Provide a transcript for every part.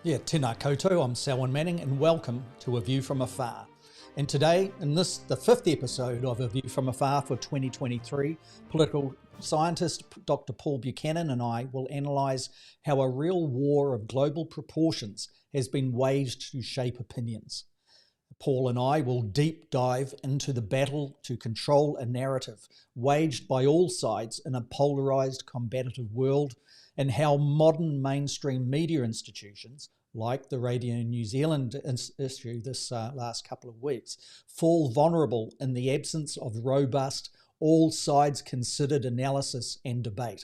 Yeah, tēnā koutou, I'm Selwyn Manning and welcome to A View from Afar. And today, in this, the fifth episode of A View from Afar for 2023, political scientist Dr. Paul Buchanan and I will analyse how a real war of global proportions has been waged to shape opinions. Paul and I will deep dive into the battle to control a narrative waged by all sides in a polarised, combative world, and how modern mainstream media institutions, like the Radio New Zealand issue this last couple of weeks, fall vulnerable in the absence of robust, all sides considered analysis and debate.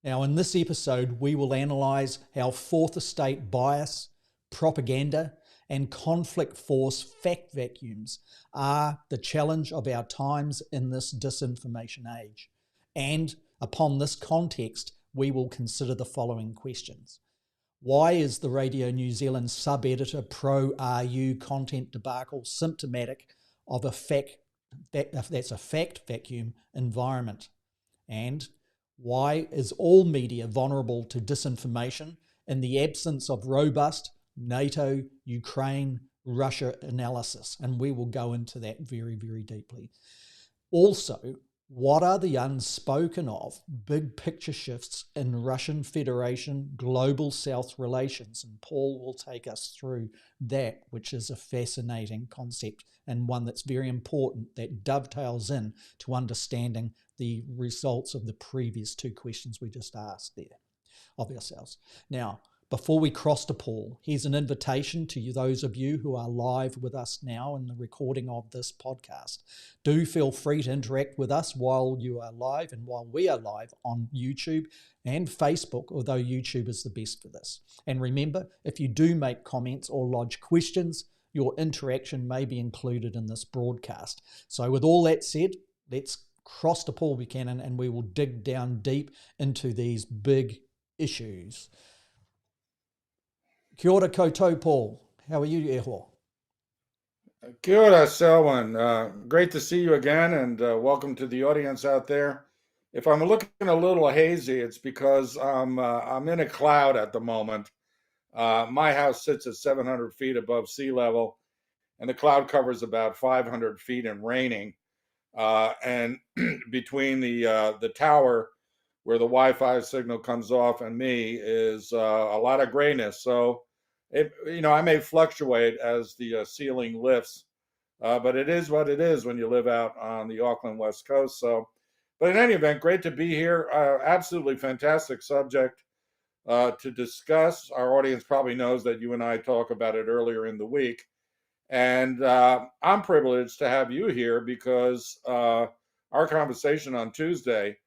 Now, in this episode, we will analyse how fourth estate bias, propaganda, and conflict force fact vacuums are the challenge of our times in this disinformation age. And upon this context, we will consider the following questions. Why is the Radio New Zealand sub-editor pro-RU content debacle symptomatic of a fact vacuum environment? And why is all media vulnerable to disinformation in the absence of robust NATO-Ukraine-Russia analysis? And we will go into that very, very deeply. Also, what are the unspoken of big picture shifts in Russian Federation global South relations? And Paul will take us through that, which is a fascinating concept and one that's very important that dovetails in to understanding the results of the previous two questions we just asked there of ourselves. Now, before we cross to Paul, here's an invitation to those of you who are live with us now in the recording of this podcast. Do feel free to interact with us while you are live and while we are live on YouTube and Facebook, although YouTube is the best for this. And remember, if you do make comments or lodge questions, your interaction may be included in this broadcast. So with all that said, let's cross to Paul Buchanan and we will dig down deep into these big issues. Kia ora koutou, Paul. How are you, Eho? Kia ora, Selwyn. Great to see you again, and welcome to the audience out there. If I'm looking a little hazy, it's because I'm in a cloud at the moment. My house sits at 700 feet above sea level, and the cloud covers about 500 feet and raining. And between the tower where the Wi-Fi signal comes off and me is a lot of grayness. So, I may fluctuate as the ceiling lifts, but it is what it is when you live out on the Auckland West Coast. So But in any event, great to be here. Absolutely fantastic subject to discuss. Our audience probably knows that you and I talk about it earlier in the week. And I'm privileged to have you here because our conversation on Tuesday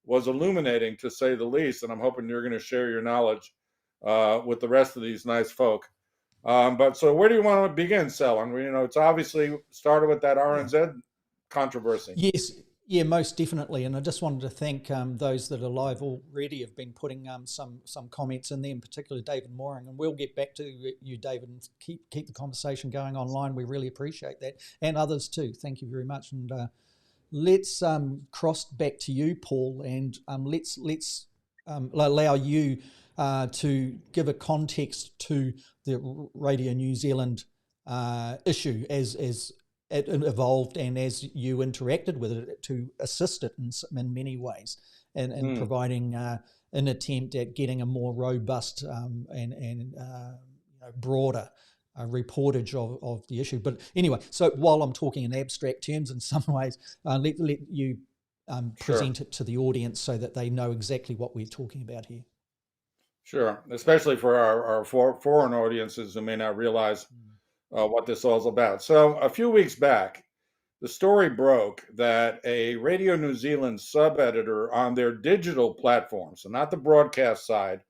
was illuminating, to say the least. And I'm hoping you're going to share your knowledge with the rest of these nice folk. But so where do you want to begin, Selwyn? It's obviously started with that RNZ controversy. Yes, yeah, most definitely. And I just wanted to thank those that are live already have been putting some comments in there, in particular David Mooring. And we'll get back to you, David, and keep the conversation going online. We really appreciate that, and others too. Thank you very much. And let's cross back to you, Paul, and let's allow you to give a context to the Radio New Zealand issue as it evolved and as you interacted with it to assist it in many ways, and providing an attempt at getting a more robust and broader reportage of the issue. But anyway, so while I'm talking in abstract terms in some ways, let you present it to the audience so that they know exactly what we're talking about here. Sure, especially for our foreign audiences who may not realize what this all is about. So a few weeks back, the story broke that a Radio New Zealand sub-editor on their digital platform, so not the broadcast side,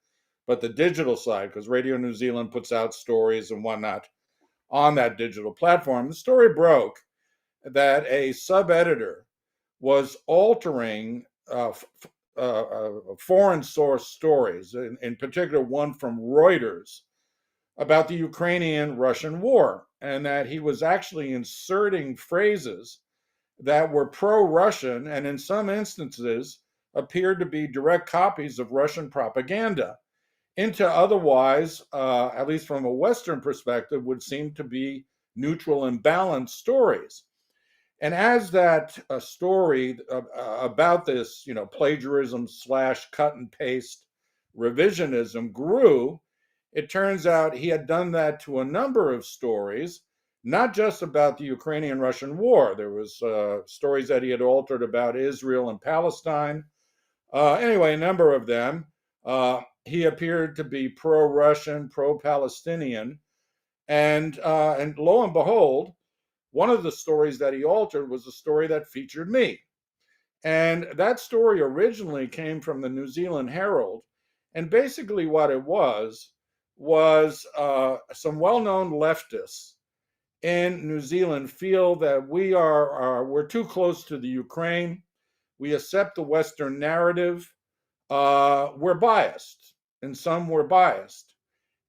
but the digital side, because Radio New Zealand puts out stories and whatnot on that digital platform. The story broke that a sub-editor was altering foreign source stories, in particular one from Reuters, about the Ukrainian-Russian war, and that he was actually inserting phrases that were pro-Russian and in some instances appeared to be direct copies of Russian propaganda into otherwise, at least from a Western perspective, would seem to be neutral and balanced stories. And as that story about this, plagiarism / cut and paste revisionism grew, it turns out he had done that to a number of stories, not just about the Ukrainian-Russian war. There was stories that he had altered about Israel and Palestine. Anyway, a number of them. He appeared to be pro-Russian, pro-Palestinian, and lo and behold, one of the stories that he altered was a story that featured me. And that story originally came from the New Zealand Herald. And basically what it was some well-known leftists in New Zealand feel that we're too close to the Ukraine. We accept the Western narrative. We're biased, and some were biased.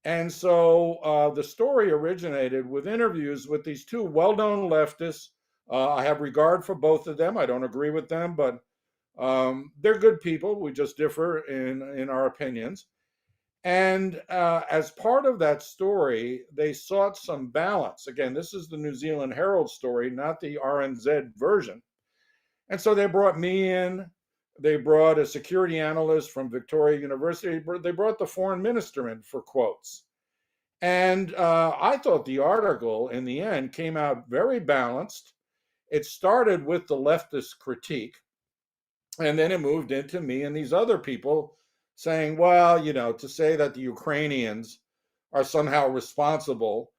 And so the story originated with interviews with these two well-known leftists. I have regard for both of them. I don't agree with them, but they're good people. We just differ in our opinions. And as part of that story, they sought some balance. Again, this is the New Zealand Herald story, not the RNZ version. And so they brought me in. They brought a security analyst from Victoria University. They brought the foreign minister in for quotes. And I thought the article in the end came out very balanced. It started with the leftist critique, and then it moved into me and these other people saying, well, to say that the Ukrainians are somehow responsible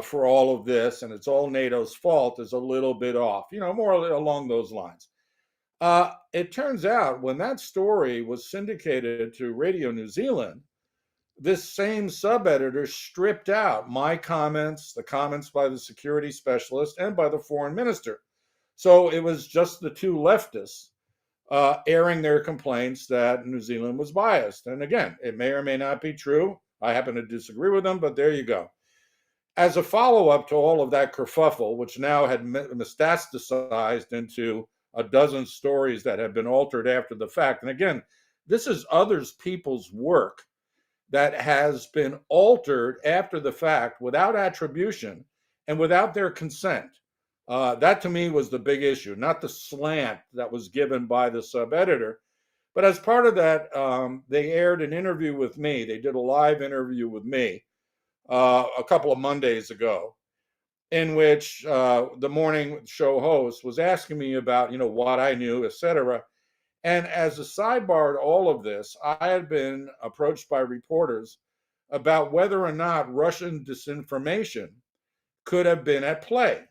for all of this and it's all NATO's fault is a little bit off, more along those lines. It turns out when that story was syndicated to Radio New Zealand, this same sub-editor stripped out my comments, the comments by the security specialist and by the foreign minister. So it was just the two leftists airing their complaints that New Zealand was biased. And again, it may or may not be true. I happen to disagree with them, but there you go. As a follow-up to all of that kerfuffle, which now had metastasized into a dozen stories that have been altered after the fact. And again, this is others people's work that has been altered after the fact without attribution and without their consent. That to me was the big issue, not the slant that was given by the sub-editor. But as part of that, they aired an interview with me. They did a live interview with me a couple of Mondays ago, in which the morning show host was asking me about, what I knew, etc. And as a sidebar to all of this, I had been approached by reporters about whether or not Russian disinformation could have been at play.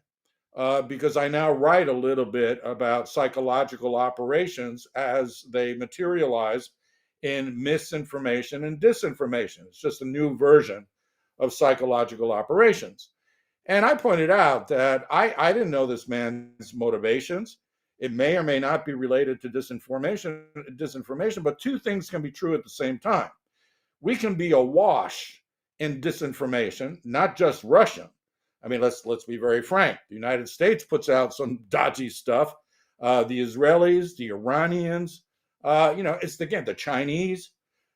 Because I now write a little bit about psychological operations as they materialize in misinformation and disinformation. It's just a new version of psychological operations. And I pointed out that I didn't know this man's motivations. It may or may not be related to disinformation, but two things can be true at the same time. We can be awash in disinformation, not just Russian. I mean, let's be very frank. The United States puts out some dodgy stuff. The Israelis, the Iranians, it's again the Chinese.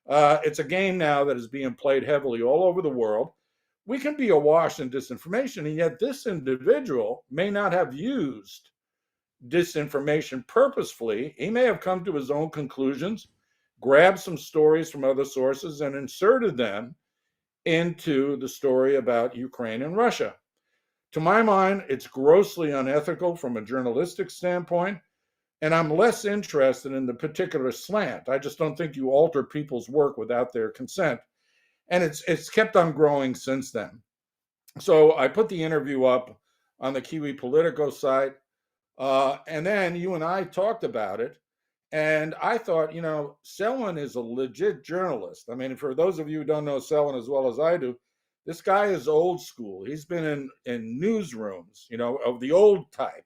It's a game now that is being played heavily all over the world. We can be awash in disinformation, and yet this individual may not have used disinformation purposefully. He may have come to his own conclusions, grabbed some stories from other sources, and inserted them into the story about Ukraine and Russia. To my mind, it's grossly unethical from a journalistic standpoint, and I'm less interested in the particular slant. I just don't think you alter people's work without their consent. And it's kept on growing since then. So I put the interview up on the Kiwi Politico site, and then you and I talked about it. And I thought, Selwyn is a legit journalist. I mean, for those of you who don't know Selwyn as well as I do, this guy is old school. He's been in newsrooms, of the old type.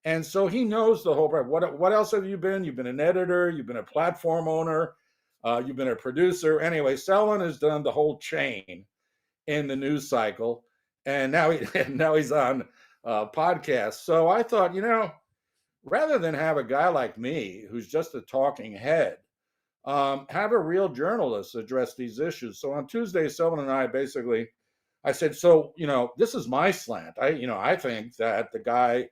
And so he knows the whole part. What else have you been? You've been an editor. You've been a platform owner. You've been a producer. Anyway, Selwyn has done the whole chain in the news cycle. And now he's on podcasts. So I thought, rather than have a guy like me who's just a talking head, have a real journalist address these issues. So on Tuesday, Selwyn and I said, so, this is my slant. I think that the guy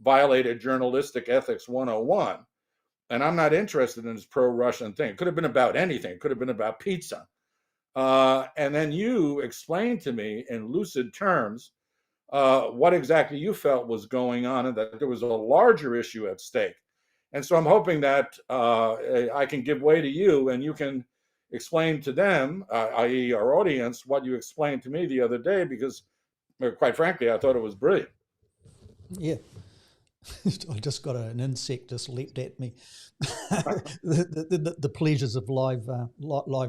violated journalistic ethics 101, and I'm not interested in his pro-Russian thing. It could have been about anything. It could have been about pizza. And then you explained to me in lucid terms what exactly you felt was going on and that there was a larger issue at stake. And so I'm hoping that I can give way to you and you can explain to them, i.e. our audience, what you explained to me the other day, because quite frankly, I thought it was brilliant. Yeah. I just got an insect just leapt at me. the pleasures of live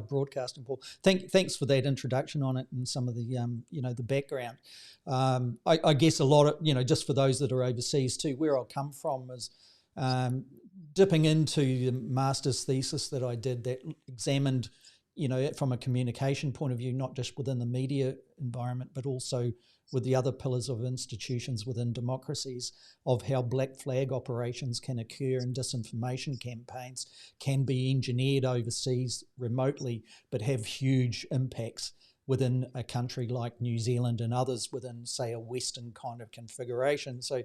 broadcasting, Paul. Thanks for that introduction on it and some of the the background. I guess a lot of just for those that are overseas too, where I'll come from is dipping into the master's thesis that I did that examined from a communication point of view, not just within the media environment, but also with the other pillars of institutions within democracies, of how black flag operations can occur and disinformation campaigns can be engineered overseas remotely, but have huge impacts within a country like New Zealand and others within, say, a Western kind of configuration. So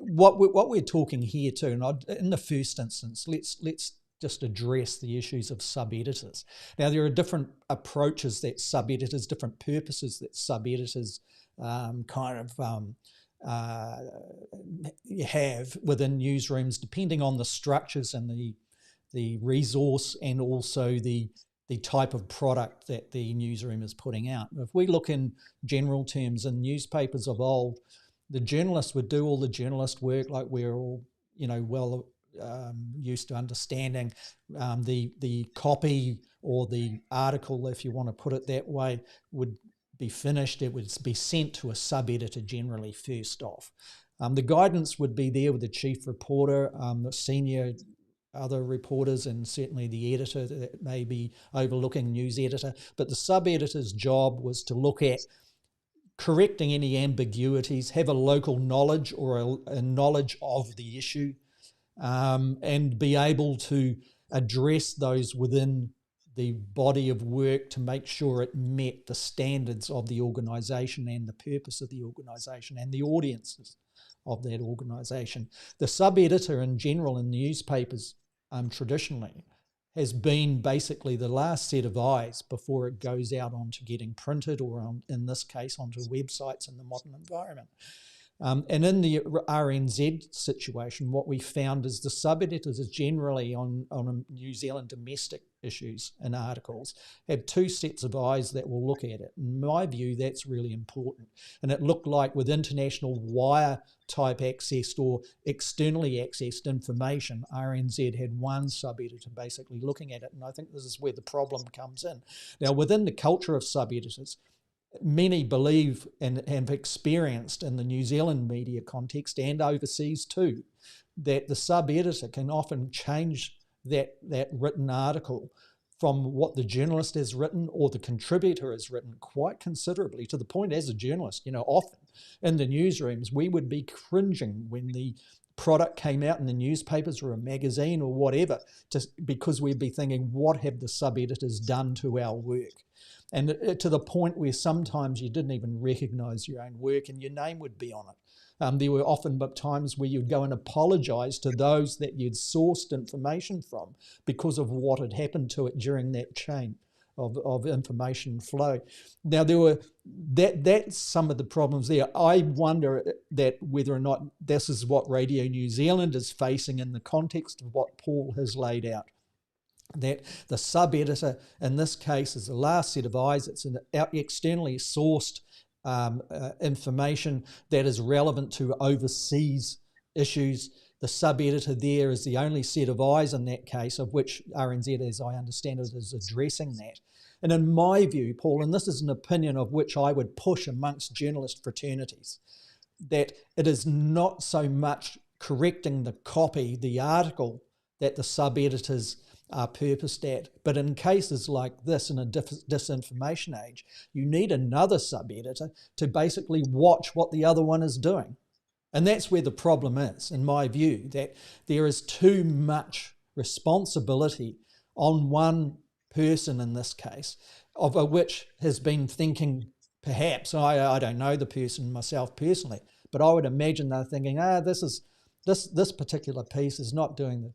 what we're talking here too, and in the first instance, let's just address the issues of sub-editors. Now, there are different approaches that sub-editors, different purposes that sub-editors have within newsrooms, depending on the structures and the resource and also the type of product that the newsroom is putting out. If we look in general terms in newspapers of old, the journalists would do all the journalist work, like we're all, well used to understanding. The copy or the article, if you want to put it that way, would be finished. It would be sent to a sub-editor generally first off. The guidance would be there with the chief reporter, the senior other reporters, and certainly the editor that may be overlooking news editor. But the sub-editor's job was to look at correcting any ambiguities, have a local knowledge or a knowledge of the issue, and be able to address those within the body of work to make sure it met the standards of the organisation and the purpose of the organisation and the audiences of that organisation. The sub-editor in general in newspapers traditionally has been basically the last set of eyes before it goes out onto getting printed or, in this case, onto websites in the modern environment. And in the RNZ situation, what we found is the sub-editors are generally on New Zealand domestic issues and articles have two sets of eyes that will look at it. In my view, that's really important. And it looked like with international wire type accessed or externally accessed information, RNZ had one sub-editor basically looking at it. And I think this is where the problem comes in. Now, within the culture of sub-editors, many believe and have experienced in the New Zealand media context and overseas too, that the sub-editor can often change that written article from what the journalist has written or the contributor has written quite considerably, to the point as a journalist, often in the newsrooms, we would be cringing when the product came out in the newspapers or a magazine or whatever, just because we'd be thinking, what have the sub-editors done to our work? And to the point where sometimes you didn't even recognise your own work and your name would be on it. There were often times where you'd go and apologise to those that you'd sourced information from because of what had happened to it during that chain of information flow. Now, that's some of the problems there. I wonder that whether or not this is what Radio New Zealand is facing in the context of what Paul has laid out. That the sub-editor in this case is the last set of eyes. It's an externally sourced information that is relevant to overseas issues. The sub-editor there is the only set of eyes in that case, of which RNZ, as I understand it, is addressing that. And in my view, Paul, and this is an opinion of which I would push amongst journalist fraternities, that it is not so much correcting the copy, the article, that the sub-editors are purposed at. But in cases like this, in a disinformation age, you need another sub-editor to basically watch what the other one is doing. And that's where the problem is, in my view, that there is too much responsibility on one person in this case, of which has been thinking, perhaps, I don't know the person myself personally, but I would imagine they're thinking, this particular piece is not doing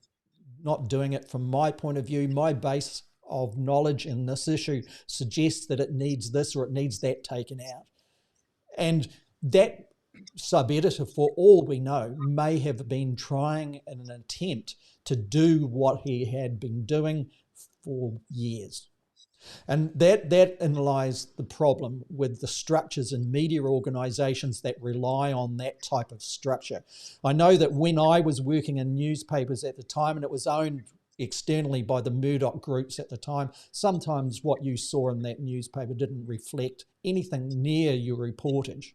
it from my point of view. My base of knowledge in this issue suggests that it needs this or it needs that taken out. And that sub-editor, for all we know, may have been trying in an attempt to do what he had been doing for years. And that lies the problem with the structures in media organisations that rely on that type of structure. I know that when I was working in newspapers at the time, and it was owned externally by the Murdoch groups at the time, sometimes what you saw in that newspaper didn't reflect anything near your reportage.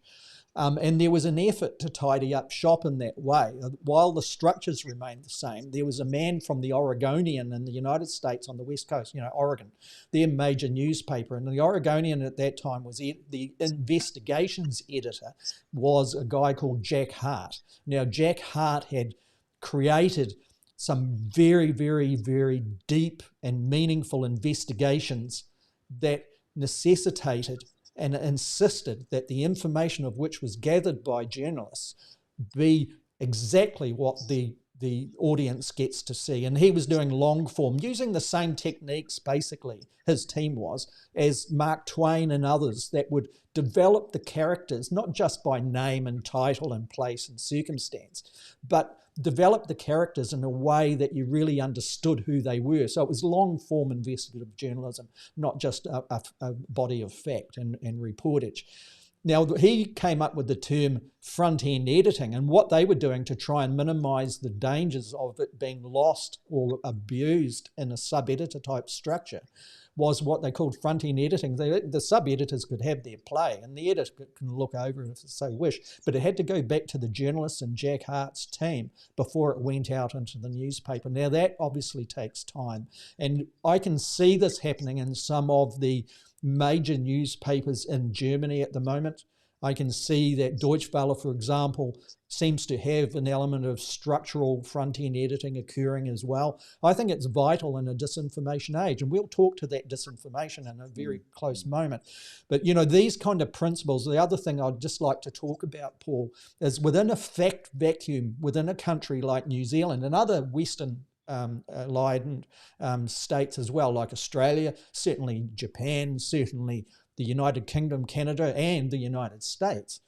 And there was an effort to tidy up shop in that way. While the structures remained the same, there was a man from the Oregonian in the United States on the West Coast, Oregon, their major newspaper. And the Oregonian at that time was the investigations editor was a guy called Jack Hart. Now, Jack Hart had created some very, very, very deep and meaningful investigations that necessitated and insisted that the information of which was gathered by journalists be exactly what the audience gets to see. And he was doing long form, using the same techniques, basically, his team was, as Mark Twain and others, that would develop the characters, not just by name and title and place and circumstance, but develop the characters in a way that you really understood who they were. So it was long-form investigative journalism, not just a body of fact and reportage. Now, he came up with the term front-end editing, and what they were doing to try and minimise the dangers of it being lost or abused in a sub-editor type structure was what they called front-end editing. The sub-editors could have their play, and the editor can look over it if they so wish, but it had to go back to the journalists and Jack Hart's team before it went out into the newspaper. Now, that obviously takes time, and I can see this happening in some of the major newspapers in Germany at the moment. I can see that Deutsche Welle, for example, seems to have an element of structural front-end editing occurring as well. I think it's vital in a disinformation age, and we'll talk to that disinformation in a very close moment. But, these kind of principles, the other thing I'd just like to talk about, Paul, is within a fact vacuum, within a country like New Zealand and other Western allied states as well, like Australia, certainly Japan, certainly the United Kingdom, Canada, and the United States.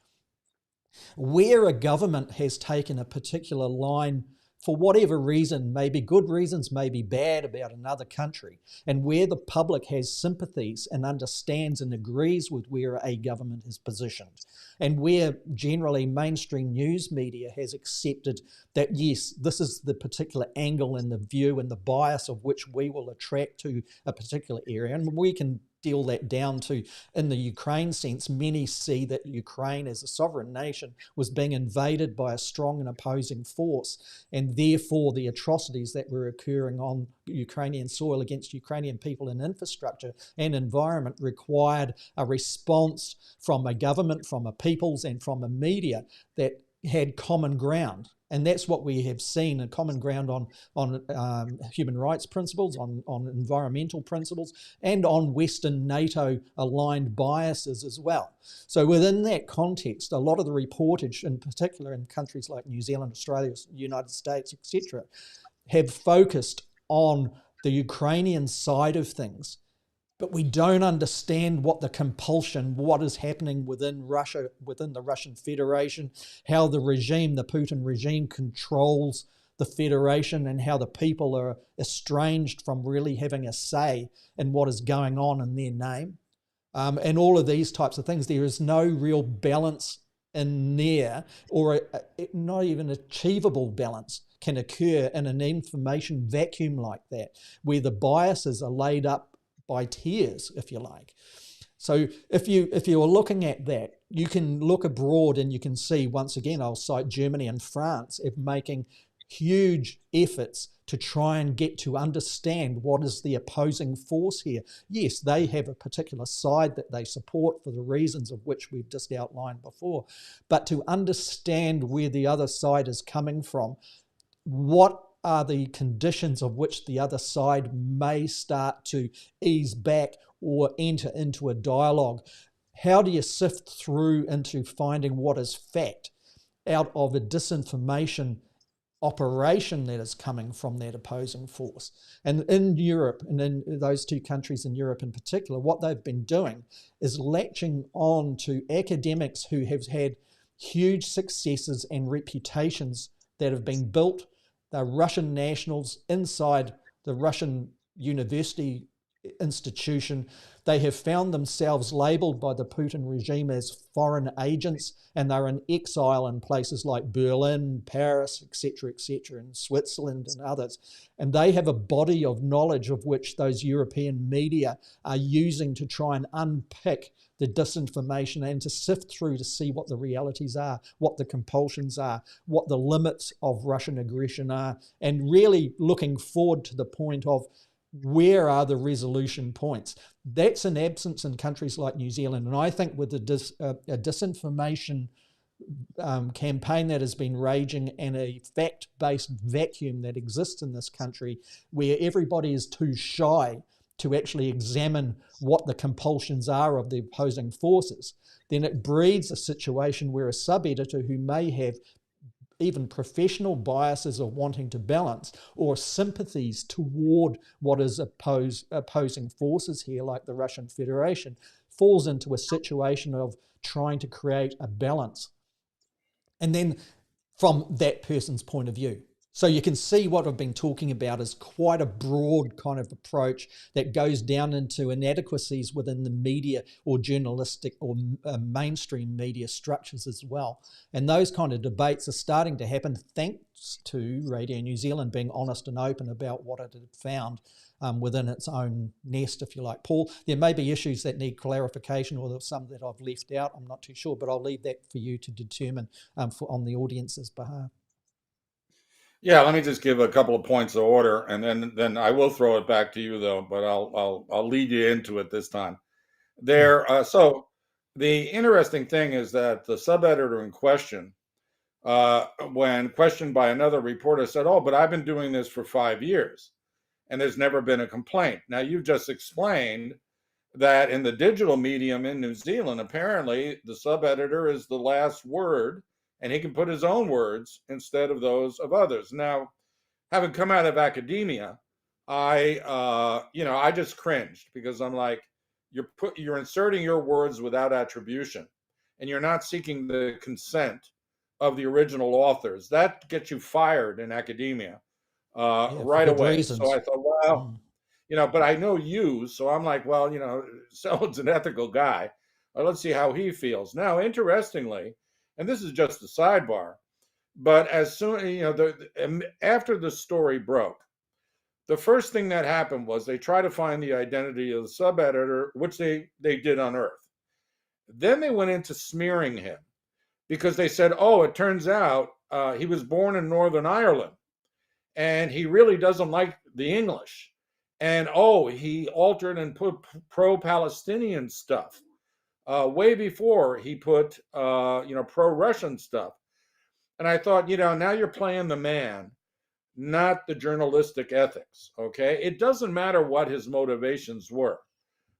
Where a government has taken a particular line for whatever reason, maybe good reasons, maybe bad, about another country, and where the public has sympathies and understands and agrees with where a government is positioned, and where generally mainstream news media has accepted that, yes, this is the particular angle and the view and the bias of which we will attract to a particular area, and we can deal that down to, in the Ukraine sense, many see that Ukraine as a sovereign nation was being invaded by a strong and opposing force, and therefore the atrocities that were occurring on Ukrainian soil against Ukrainian people and infrastructure and environment required a response from a government, from a peoples, and from a media that had common ground. And that's what we have seen, a common ground on human rights principles, on environmental principles, and on Western NATO-aligned biases as well. So within that context, a lot of the reportage, in particular in countries like New Zealand, Australia, United States, etc., have focused on the Ukrainian side of things. But we don't understand what the compulsion, what is happening within Russia, within the Russian Federation, how the regime, the Putin regime, controls the Federation, and how the people are estranged from really having a say in what is going on in their name. And all of these types of things. There is no real balance in there, or not even achievable balance can occur in an information vacuum like that, where the biases are laid up by tiers, if you like. So if you're looking at that, you can look abroad and you can see, once again, I'll cite Germany and France of making huge efforts to try and get to understand what is the opposing force here. Yes, they have a particular side that they support for the reasons of which we've just outlined before, but to understand where the other side is coming from, what are the conditions of which the other side may start to ease back or enter into a dialogue? How do you sift through into finding what is fact out of a disinformation operation that is coming from that opposing force? And in Europe, and in those two countries in Europe in particular, what they've been doing is latching on to academics who have had huge successes and reputations that have been built. They're Russian nationals inside the Russian university institution. They have found themselves labelled by the Putin regime as foreign agents, and they're in exile in places like Berlin, Paris, etc., and Switzerland and others. And they have a body of knowledge of which those European media are using to try and unpick the disinformation and to sift through to see what the realities are, what the compulsions are, what the limits of Russian aggression are, and really looking forward to the point of where are the resolution points. That's an absence in countries like New Zealand. And I think with a disinformation campaign that has been raging and a fact-based vacuum that exists in this country, where everybody is too shy to actually examine what the compulsions are of the opposing forces, then it breeds a situation where a sub-editor who may have even professional biases of wanting to balance or sympathies toward what is opposing forces here, like the Russian Federation, falls into a situation of trying to create a balance. And then from that person's point of view. So you can see what I've been talking about is quite a broad kind of approach that goes down into inadequacies within the media or journalistic or mainstream media structures as well. And those kind of debates are starting to happen thanks to Radio New Zealand being honest and open about what it had found within its own nest, if you like. Paul, there may be issues that need clarification, or there's some that I've left out. I'm not too sure, but I'll leave that for you to determine on the audience's behalf. Yeah, let me just give a couple of points of order, and then I will throw it back to you though. But I'll lead you into it this time. So the interesting thing is that the sub-editor in question, when questioned by another reporter, said, "Oh, but I've been doing this for 5 years, and there's never been a complaint." Now you've just explained that in the digital medium in New Zealand, apparently the sub-editor is the last word, and he can put his own words instead of those of others. Now, having come out of academia, I just cringed, because I'm like, you're inserting your words without attribution, and you're not seeking the consent of the original authors, that gets you fired in academia Yeah, for right good away. So I reasons. thought, well, Mm. but I know you, so I'm like, well, Selwyn's an ethical guy. Let's see how he feels. Now, interestingly, and this is just a sidebar, but as soon, after the story broke, the first thing that happened was they tried to find the identity of the sub editor, which they did unearth. Then they went into smearing him because they said, oh, it turns out he was born in Northern Ireland and he really doesn't like the English. And oh, he altered and put pro-Palestinian stuff way before he put pro-Russian stuff. And I thought, now you're playing the man, not the journalistic ethics. Okay, it doesn't matter what his motivations were.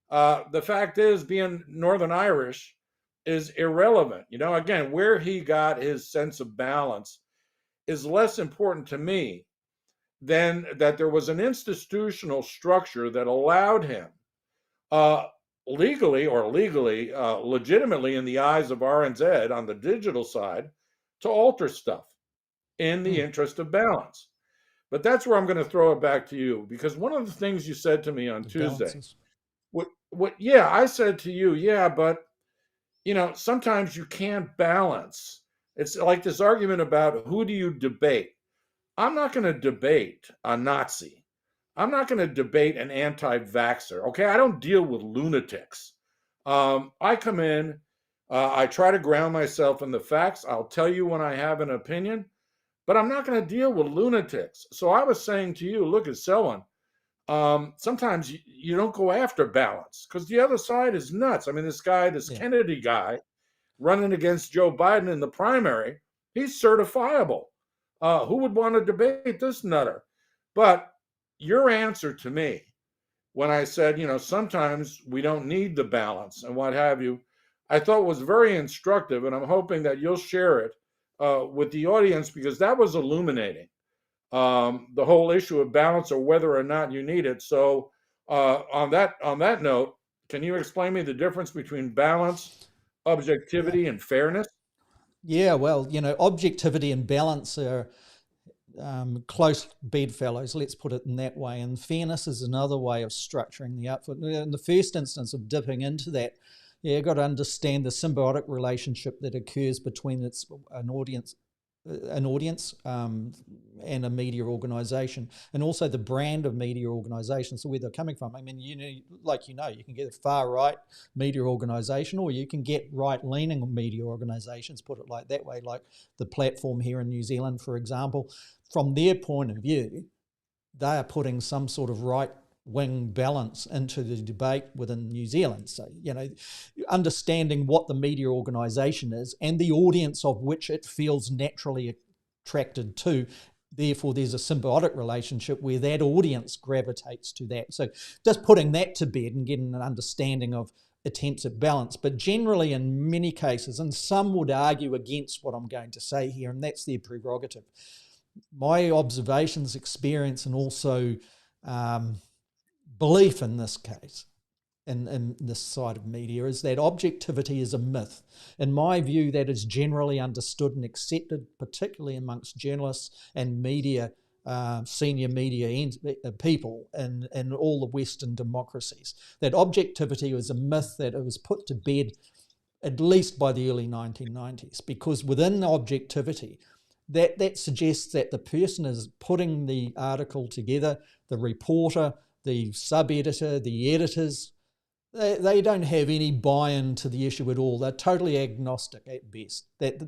The fact is, being Northern Irish is irrelevant. Again, where he got his sense of balance is less important to me than that there was an institutional structure that allowed him uh, legitimately in the eyes of RNZ on the digital side to alter stuff in the Mm. interest of balance. But that's where I'm going to throw it back to you, because one of the things you said to me on The Tuesday, balances. yeah, I said to you, yeah, but sometimes you can't balance. It's like this argument about who do you debate. I'm not going to debate a Nazi. I'm not going to debate an anti-vaxxer. Okay, I don't deal with lunatics. I come in, I try to ground myself in the facts. I'll tell you when I have an opinion, but I'm not going to deal with lunatics. So I was saying to you, look at Selwyn. Sometimes you don't go after balance because the other side is nuts. I mean, this Yeah. Kennedy guy running against Joe Biden in the primary, he's certifiable. Who would want to debate this nutter? But your answer to me when I said, sometimes we don't need the balance and what have you, I thought was very instructive, and I'm hoping that you'll share it with the audience because that was illuminating. The whole issue of balance or whether or not you need it. So, on that note, can you explain me the difference between balance, Yeah. objectivity, and fairness? Yeah. Well, objectivity and balance are close bedfellows, let's put it in that way. And fairness is another way of structuring the output. In the first instance of dipping into that, you've got to understand the symbiotic relationship that occurs between an audience and a media organisation, and also the brand of media organisations, so where they're coming from. I mean, you can get a far right media organisation, or you can get right leaning media organisations, put it like that way, like the platform here in New Zealand, for example. From their point of view, they are putting some sort of right wing balance into the debate within New Zealand. So, understanding what the media organisation is and the audience of which it feels naturally attracted to. Therefore, there's a symbiotic relationship where that audience gravitates to that. So, just putting that to bed and getting an understanding of attempts at balance. But generally, in many cases, and some would argue against what I'm going to say here, and that's their prerogative. My observations, experience, and also belief in this case, in this side of media, is that objectivity is a myth. In my view, that is generally understood and accepted, particularly amongst journalists and media, senior media people in all the Western democracies. That objectivity was a myth, that it was put to bed at least by the early 1990s, because within the objectivity, that suggests that the person is putting the article together, the reporter, the sub-editor, the editors, they don't have any buy-in to the issue at all. They're totally agnostic at best. That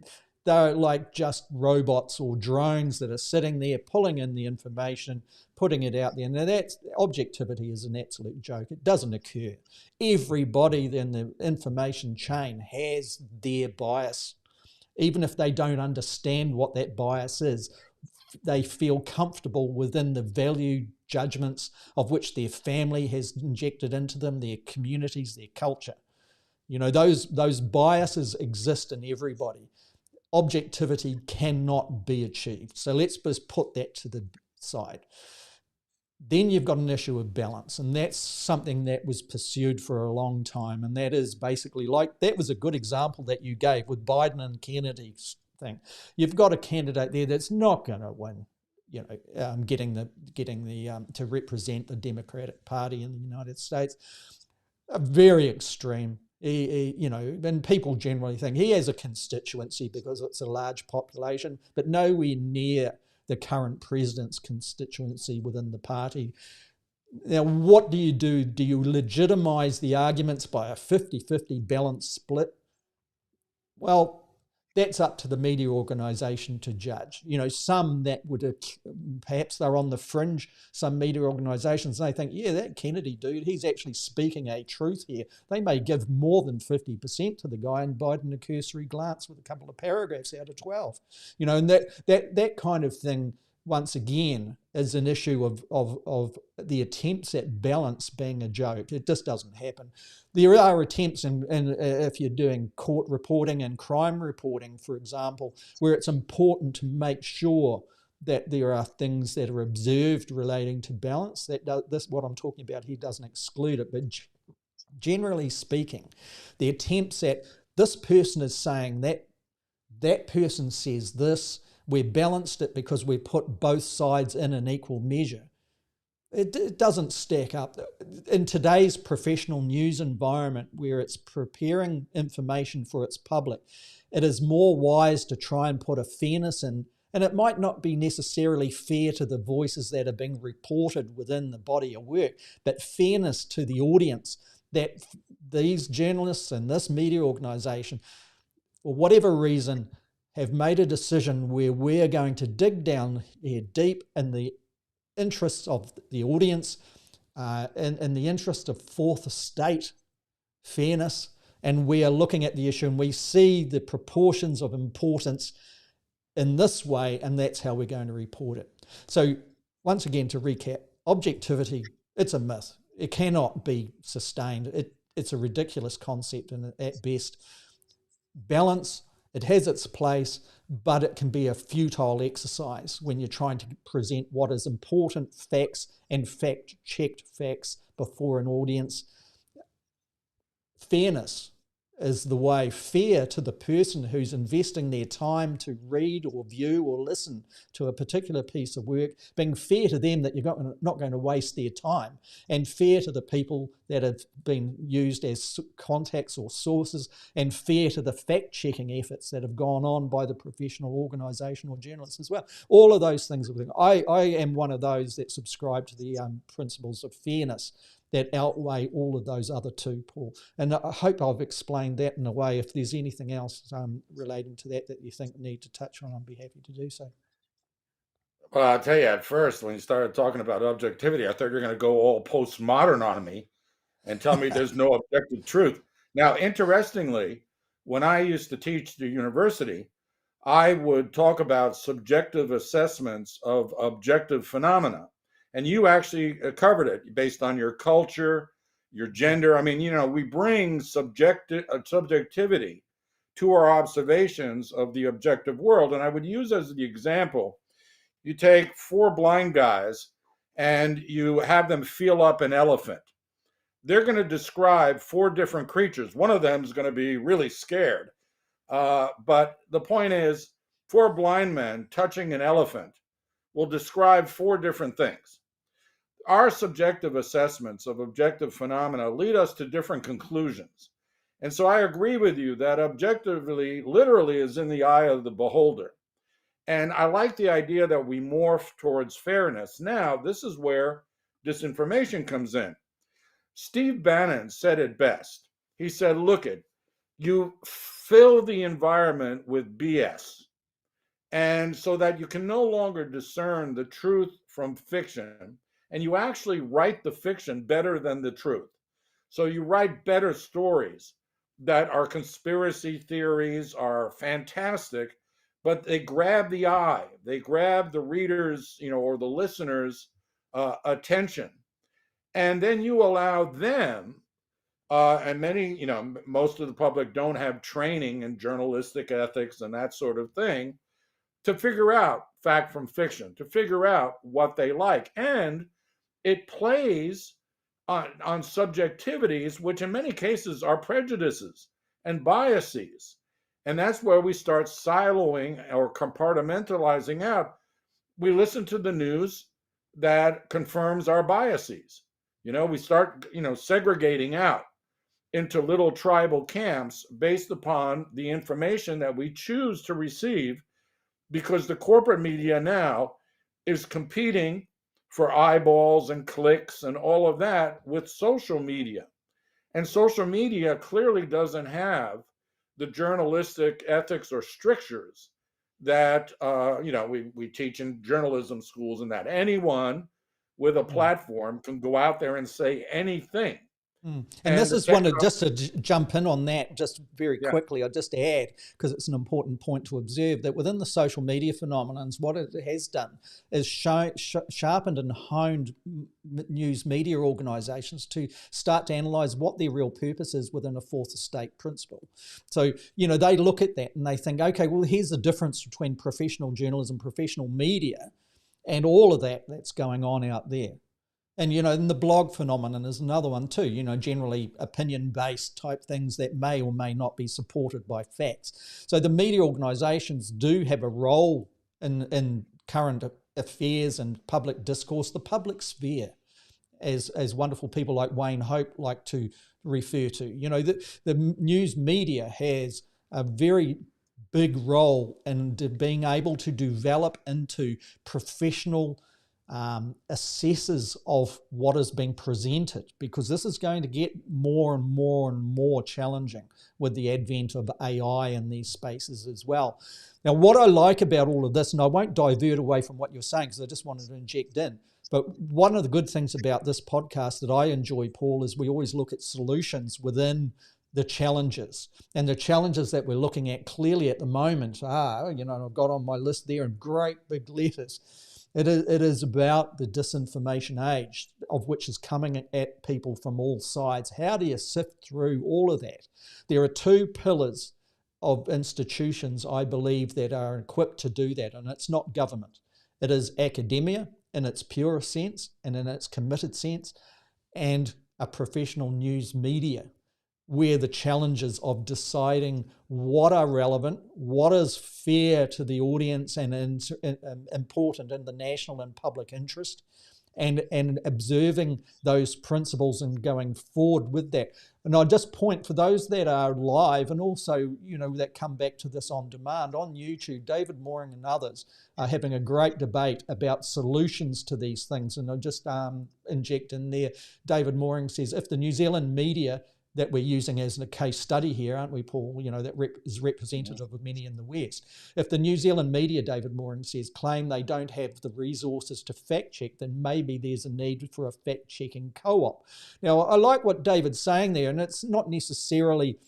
they're like just robots or drones that are sitting there pulling in the information, putting it out there. Now, that's objectivity is an absolute joke. It doesn't occur. Everybody in the information chain has their bias. Even if they don't understand what that bias is, they feel comfortable within the value judgments of which their family has injected into them, their communities, their culture. Those biases exist in everybody. Objectivity cannot be achieved. So let's just put that to the side. Then you've got an issue of balance, and that's something that was pursued for a long time. And that is basically like, that was a good example that you gave with Biden and Kennedy's thing. You've got a candidate there that's not going to win, getting the to represent the Democratic Party in the United States. Very extreme. And people generally think he has a constituency because it's a large population, but nowhere near the current president's constituency within the party. Now, what do you do? Do you legitimize the arguments by a 50-50 balanced split? Well, that's up to the media organisation to judge. Some that would, perhaps they're on the fringe, some media organisations, they think, yeah, that Kennedy dude, he's actually speaking a truth here. They may give more than 50% to the guy and Biden a cursory glance with a couple of paragraphs out of 12. And that kind of thing, once again, is an issue of the attempts at balance being a joke. It just doesn't happen. There are attempts, and if you're doing court reporting and crime reporting, for example, where it's important to make sure that there are things that are observed relating to balance. What I'm talking about here doesn't exclude it, but generally speaking, the attempts at this person is saying that person says this, we balanced it because we put both sides in an equal measure. It doesn't stack up. In today's professional news environment where it's preparing information for its public, it is more wise to try and put a fairness in, and it might not be necessarily fair to the voices that are being reported within the body of work, but fairness to the audience, that these journalists and this media organisation, for whatever reason, have made a decision where we're going to dig down here deep in the interests of the audience, in the interest of fourth estate fairness, and we are looking at the issue and we see the proportions of importance in this way, and that's how we're going to report it. So once again, to recap, objectivity, it's a myth. It cannot be sustained. It's a ridiculous concept at best. Balance, it has its place, but it can be a futile exercise when you're trying to present what is important facts and fact-checked facts before an audience. Fairness is the way, fair to the person who's investing their time to read or view or listen to a particular piece of work, being fair to them that you're not going to waste their time, and fair to the people that have been used as contacts or sources, and fair to the fact-checking efforts that have gone on by the professional organisation or journalists as well. All of those things. I am one of those that subscribe to the principles of fairness that outweigh all of those other two, Paul. And I hope I've explained that in a way. If there's anything else relating to that you think need to touch on, I'd be happy to do so. Well, I'll tell you, at first, when you started talking about objectivity, I thought you were going to go all postmodern on me and tell me there's no objective truth. Now, interestingly, when I used to teach the university, I would talk about subjective assessments of objective phenomena. And you actually covered it based on your culture, your gender. I mean, we bring subjectivity to our observations of the objective world. And I would use as the example, you take four blind guys and you have them feel up an elephant. They're going to describe four different creatures. One of them is going to be really scared. But the point is, four blind men touching an elephant will describe four different things. Our subjective assessments of objective phenomena lead us to different conclusions. And so I agree with you that objectively, literally, is in the eye of the beholder. And I like the idea that we morph towards fairness. Now, this is where disinformation comes in. Steve Bannon said it best. He said, look it, you fill the environment with BS. And so that you can no longer discern the truth from fiction, and you actually write the fiction better than the truth. So you write better stories that are conspiracy theories, are fantastic, but they grab the eye, they grab the reader's, or the listener's attention. And then you allow them, and many, most of the public don't have training in journalistic ethics and that sort of thing, to figure out fact from fiction, to figure out what they like. And it plays on subjectivities, which in many cases are prejudices and biases. And that's where we start siloing or compartmentalizing out. We listen to the news that confirms our biases. We start, segregating out into little tribal camps based upon the information that we choose to receive, because the corporate media now is competing for eyeballs and clicks and all of that with social media. And social media clearly doesn't have the journalistic ethics or strictures that we teach in journalism schools, and that anyone with a platform can go out there and say anything. And this is one of, just to jump in on that just very Yeah. quickly, I'll just add, because it's an important point to observe, that within the social media phenomenons, what it has done is sharpened and honed news media organisations to start to analyse what their real purpose is within a fourth estate principle. So, they look at that and they think, okay, well, here's the difference between professional journalism, professional media, and all of that's going on out there. And, and the blog phenomenon is another one too, generally opinion-based type things that may or may not be supported by facts. So the media organisations do have a role in current affairs and public discourse, the public sphere, as wonderful people like Wayne Hope like to refer to. The news media has a very big role in being able to develop into professional assessors of what is being presented, because this is going to get more and more and more challenging with the advent of AI in these spaces as well. Now, what I like about all of this, and I won't divert away from what you're saying because I just wanted to inject in, but one of the good things about this podcast that I enjoy, Paul, is we always look at solutions within the challenges. And the challenges that we're looking at clearly at the moment are, I've got on my list there in great big letters, it is about the disinformation age, of which is coming at people from all sides. How do you sift through all of that? There are two pillars of institutions, I believe, that are equipped to do that, and it's not government. It is academia in its pure sense and in its committed sense, and a professional news media, where the challenges of deciding what are relevant, what is fair to the audience and important in the national and public interest, and observing those principles and going forward with that. And I just point, for those that are live and also, that come back to this on demand on YouTube, David Mooring and others are having a great debate about solutions to these things. And I'll just inject in there, David Mooring says, if the New Zealand media that we're using as a case study here, aren't we, Paul? That is representative of many in the West. If the New Zealand media, David Mooring says, claim they don't have the resources to fact check, then maybe there's a need for a fact checking co-op. Now, I like what David's saying there, and it's not necessarily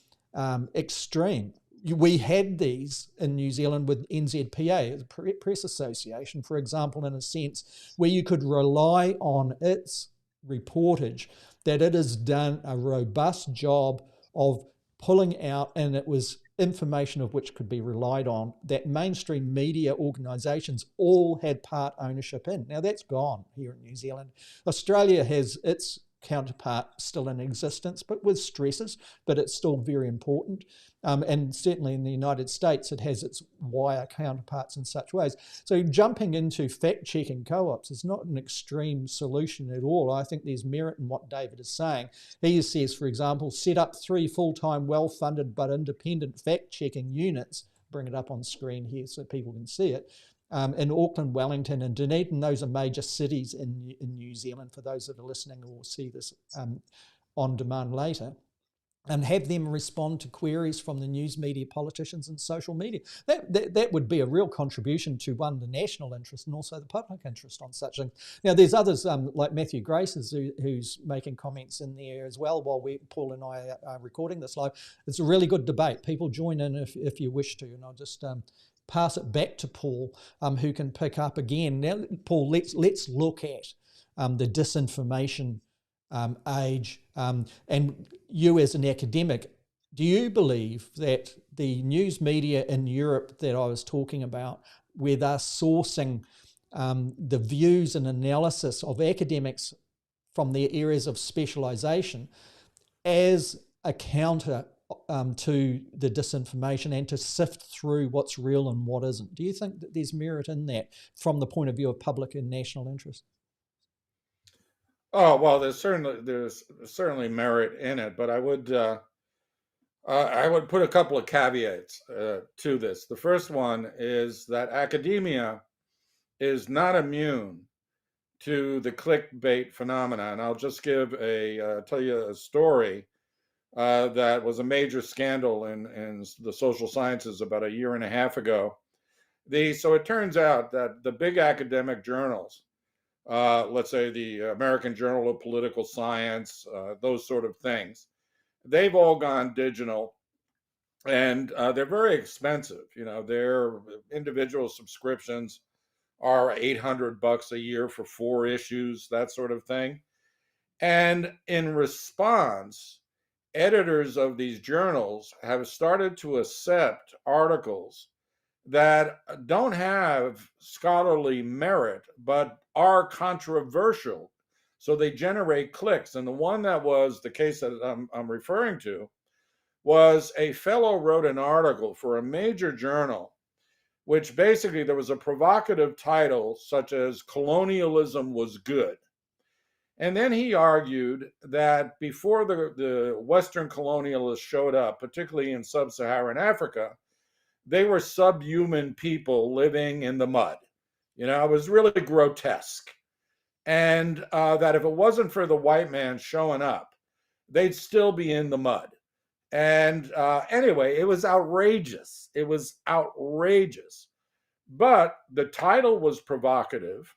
extreme. We had these in New Zealand with NZPA, the Press Association, for example, in a sense where you could rely on its reportage, that it has done a robust job of pulling out, and it was information of which could be relied on, that mainstream media organisations all had part ownership in. Now that's gone here in New Zealand. Australia has its counterpart still in existence, but with stresses, but it's still very important. And certainly in the United States, it has its wire counterparts in such ways. So jumping into fact-checking co-ops is not an extreme solution at all. I think there's merit in what David is saying. He says, for example, set up 3 full-time, well-funded but independent fact-checking units. Bring it up on screen here so people can see it. In Auckland, Wellington and Dunedin. Those are major cities in New Zealand, for those that are listening or will see this on demand later, and have them respond to queries from the news media, politicians and social media. That would be a real contribution to, one, the national interest and also the public interest on such things. Now, there's others like Matthew Grace who's making comments in there as well while Paul and I are recording this live. It's a really good debate. People join in if you wish to, and I'll just pass it back to Paul, who can pick up again. Now, Paul, let's look at the disinformation age, and you as an academic, do you believe that the news media in Europe that I was talking about, where they're sourcing the views and analysis of academics from their areas of specialization as a counter to the disinformation and to sift through what's real and what isn't. Do you think that there's merit in that from the point of view of public and national interest? Oh, well, there's certainly merit in it, but I would put a couple of caveats to this. The first one is that academia is not immune to the clickbait phenomena, and I'll just tell you a story that was a major scandal in the social sciences about a year and a half ago. So it turns out that the big academic journals, let's say the American Journal of Political Science, those sort of things, they've all gone digital, and they're very expensive. Their individual subscriptions are $800 a year for 4 issues, that sort of thing. And in response, editors of these journals have started to accept articles that don't have scholarly merit, but are controversial. So they generate clicks. And the one that was the case that I'm referring to was a fellow wrote an article for a major journal, which basically there was a provocative title such as "Colonialism Was Good." And then he argued that before the Western colonialists showed up, particularly in sub-Saharan Africa, they were subhuman people living in the mud. It was really grotesque. And that if it wasn't for the white man showing up, they'd still be in the mud. And anyway, it was outrageous. It was outrageous. But the title was provocative.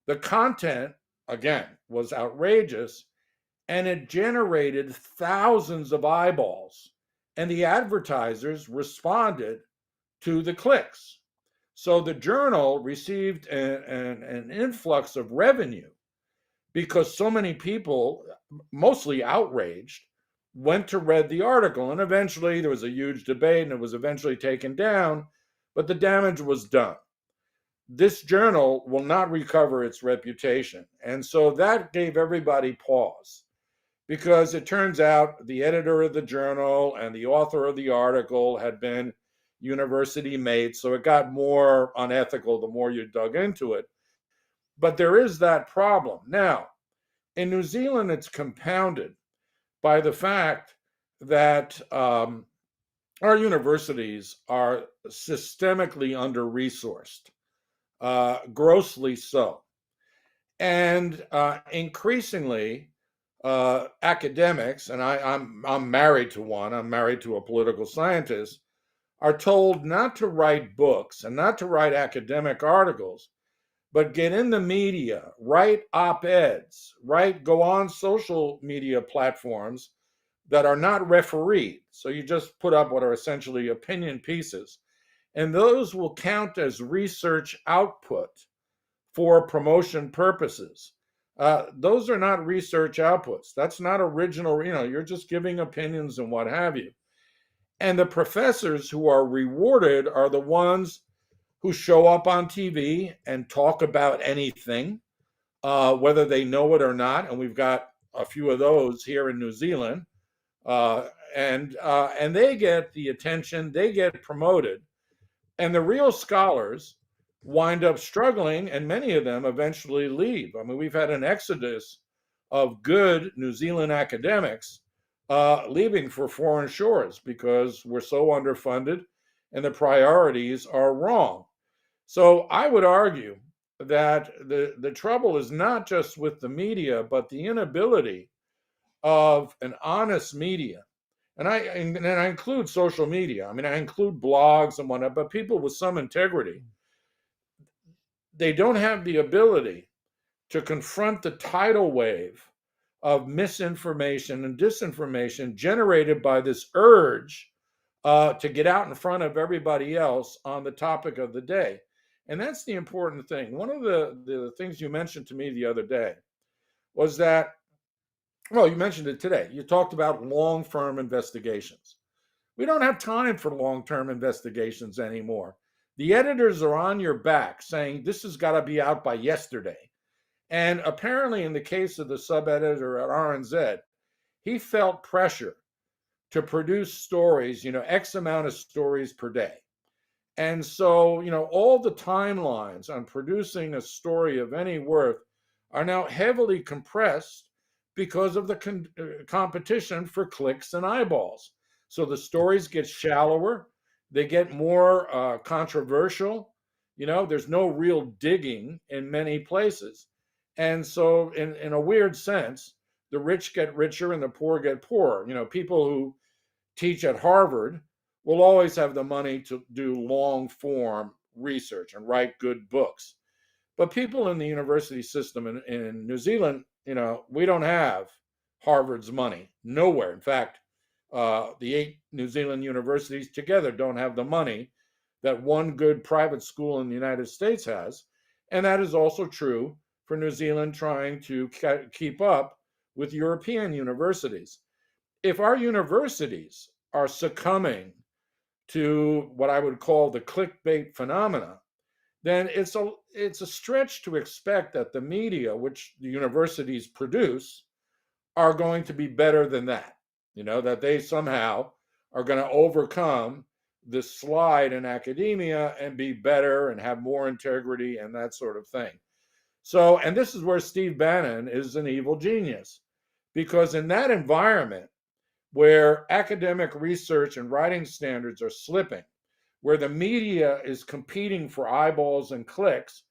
The content, again, was outrageous. And it generated thousands of eyeballs. And the advertisers responded to the clicks. So the journal received an influx of revenue because so many people, mostly outraged, went to read the article. And eventually there was a huge debate and it was eventually taken down, but the damage was done. This journal will not recover its reputation. And so that gave everybody pause, because it turns out the editor of the journal and the author of the article had been university mates, so it got more unethical the more you dug into it. But there is that problem. Now, in New Zealand, it's compounded by the fact that our universities are systemically under-resourced, grossly so. And increasingly, academics, and I'm married to one, I'm married to a political scientist, are told not to write books and not to write academic articles, but get in the media, write op-eds, go on social media platforms that are not refereed. So you just put up what are essentially opinion pieces, and those will count as research output for promotion purposes. Those are not research outputs. That's not original, you're just giving opinions and what have you. And the professors who are rewarded are the ones who show up on TV and talk about anything, whether they know it or not. And we've got a few of those here in New Zealand. And they get the attention, they get promoted. And the real scholars wind up struggling, and many of them eventually leave. I mean, we've had an exodus of good New Zealand academics leaving for foreign shores because we're so underfunded and the priorities are wrong. So I would argue that the trouble is not just with the media, but the inability of an honest media. And I include social media. I mean, I include blogs and whatnot, but people with some integrity. They don't have the ability to confront the tidal wave of misinformation and disinformation generated by this urge to get out in front of everybody else on the topic of the day. And that's the important thing. One of the things you mentioned to me the other day was that, well, you mentioned it today. You talked about long-term investigations. We don't have time for long-term investigations anymore. The editors are on your back saying this has got to be out by yesterday. And apparently, in the case of the sub-editor at RNZ, he felt pressure to produce stories, X amount of stories per day. And so, all the timelines on producing a story of any worth are now heavily compressed because of the competition for clicks and eyeballs. So the stories get shallower, they get more controversial. There's no real digging in many places. And so, in a weird sense, the rich get richer and the poor get poorer. People who teach at Harvard will always have the money to do long form research and write good books. But people in the university system in New Zealand, we don't have Harvard's money. Nowhere. In fact, the 8 New Zealand universities together don't have the money that one good private school in the United States has. And that is also true for New Zealand trying to keep up with European universities. If our universities are succumbing to what I would call the clickbait phenomena, then it's a stretch to expect that the media, which the universities produce, are going to be better than that. That they somehow are going to overcome this slide in academia and be better and have more integrity and that sort of thing. So, and this is where Steve Bannon is an evil genius, because in that environment where academic research and writing standards are slipping, where the media is competing for eyeballs and clicks,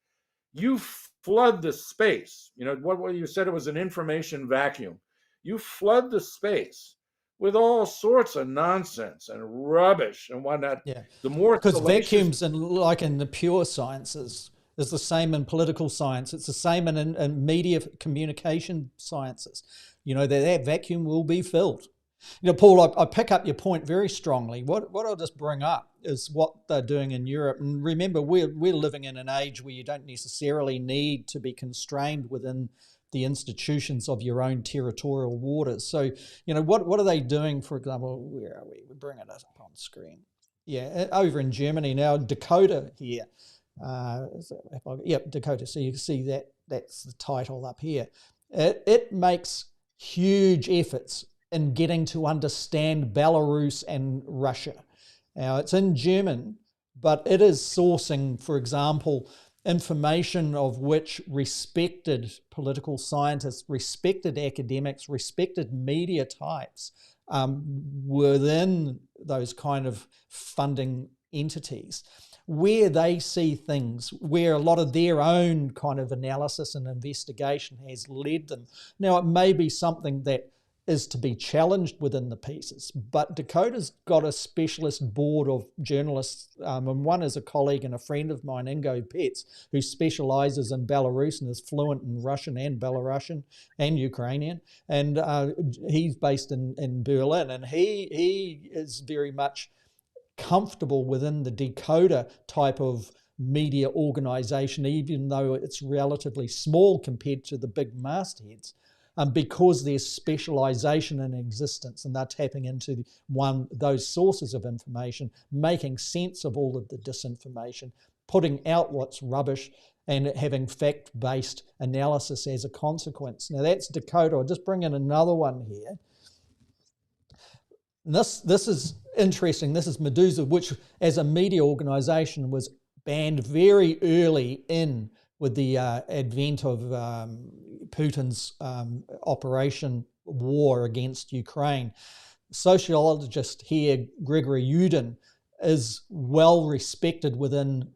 you flood the space. What you said, it was an information vacuum. You flood the space with all sorts of nonsense and rubbish and whatnot. Yeah, The more because salacious, vacuums, and like in the pure sciences, is the same in political science. It's the same in media communication sciences. That vacuum will be filled. Paul, I pick up your point very strongly. What I'll just bring up is what they're doing in Europe. And remember, we're living in an age where you don't necessarily need to be constrained within the institutions of your own territorial waters. So, what are they doing, for example? Where are we? We're bringing it up on screen. Yeah, over in Germany now, Dakota here. Yep, Dakota. So you can see that's the title up here. It makes huge efforts in getting to understand Belarus and Russia. Now, it's in German, but it is sourcing, for example, information of which respected political scientists, respected academics, respected media types within those kind of funding entities, where they see things, where a lot of their own kind of analysis and investigation has led them. Now, it may be something that is to be challenged within the pieces, but Dakota's got a specialist board of journalists, and one is a colleague and a friend of mine, Ingo Petz, who specialises in Belarus and is fluent in Russian and Belarusian and Ukrainian, and he's based in Berlin, and he is very much comfortable within the Dakota type of media organisation, even though it's relatively small compared to the big mastheads. Because there's specialisation in existence, and they're tapping into those sources of information, making sense of all of the disinformation, putting out what's rubbish, and having fact-based analysis as a consequence. Now that's Dakota. I'll just bring in another one here. And this is interesting. This is Medusa, which as a media organisation was banned very early in with the advent of Putin's operation war against Ukraine. Sociologist here, Gregory Yudin, is well respected within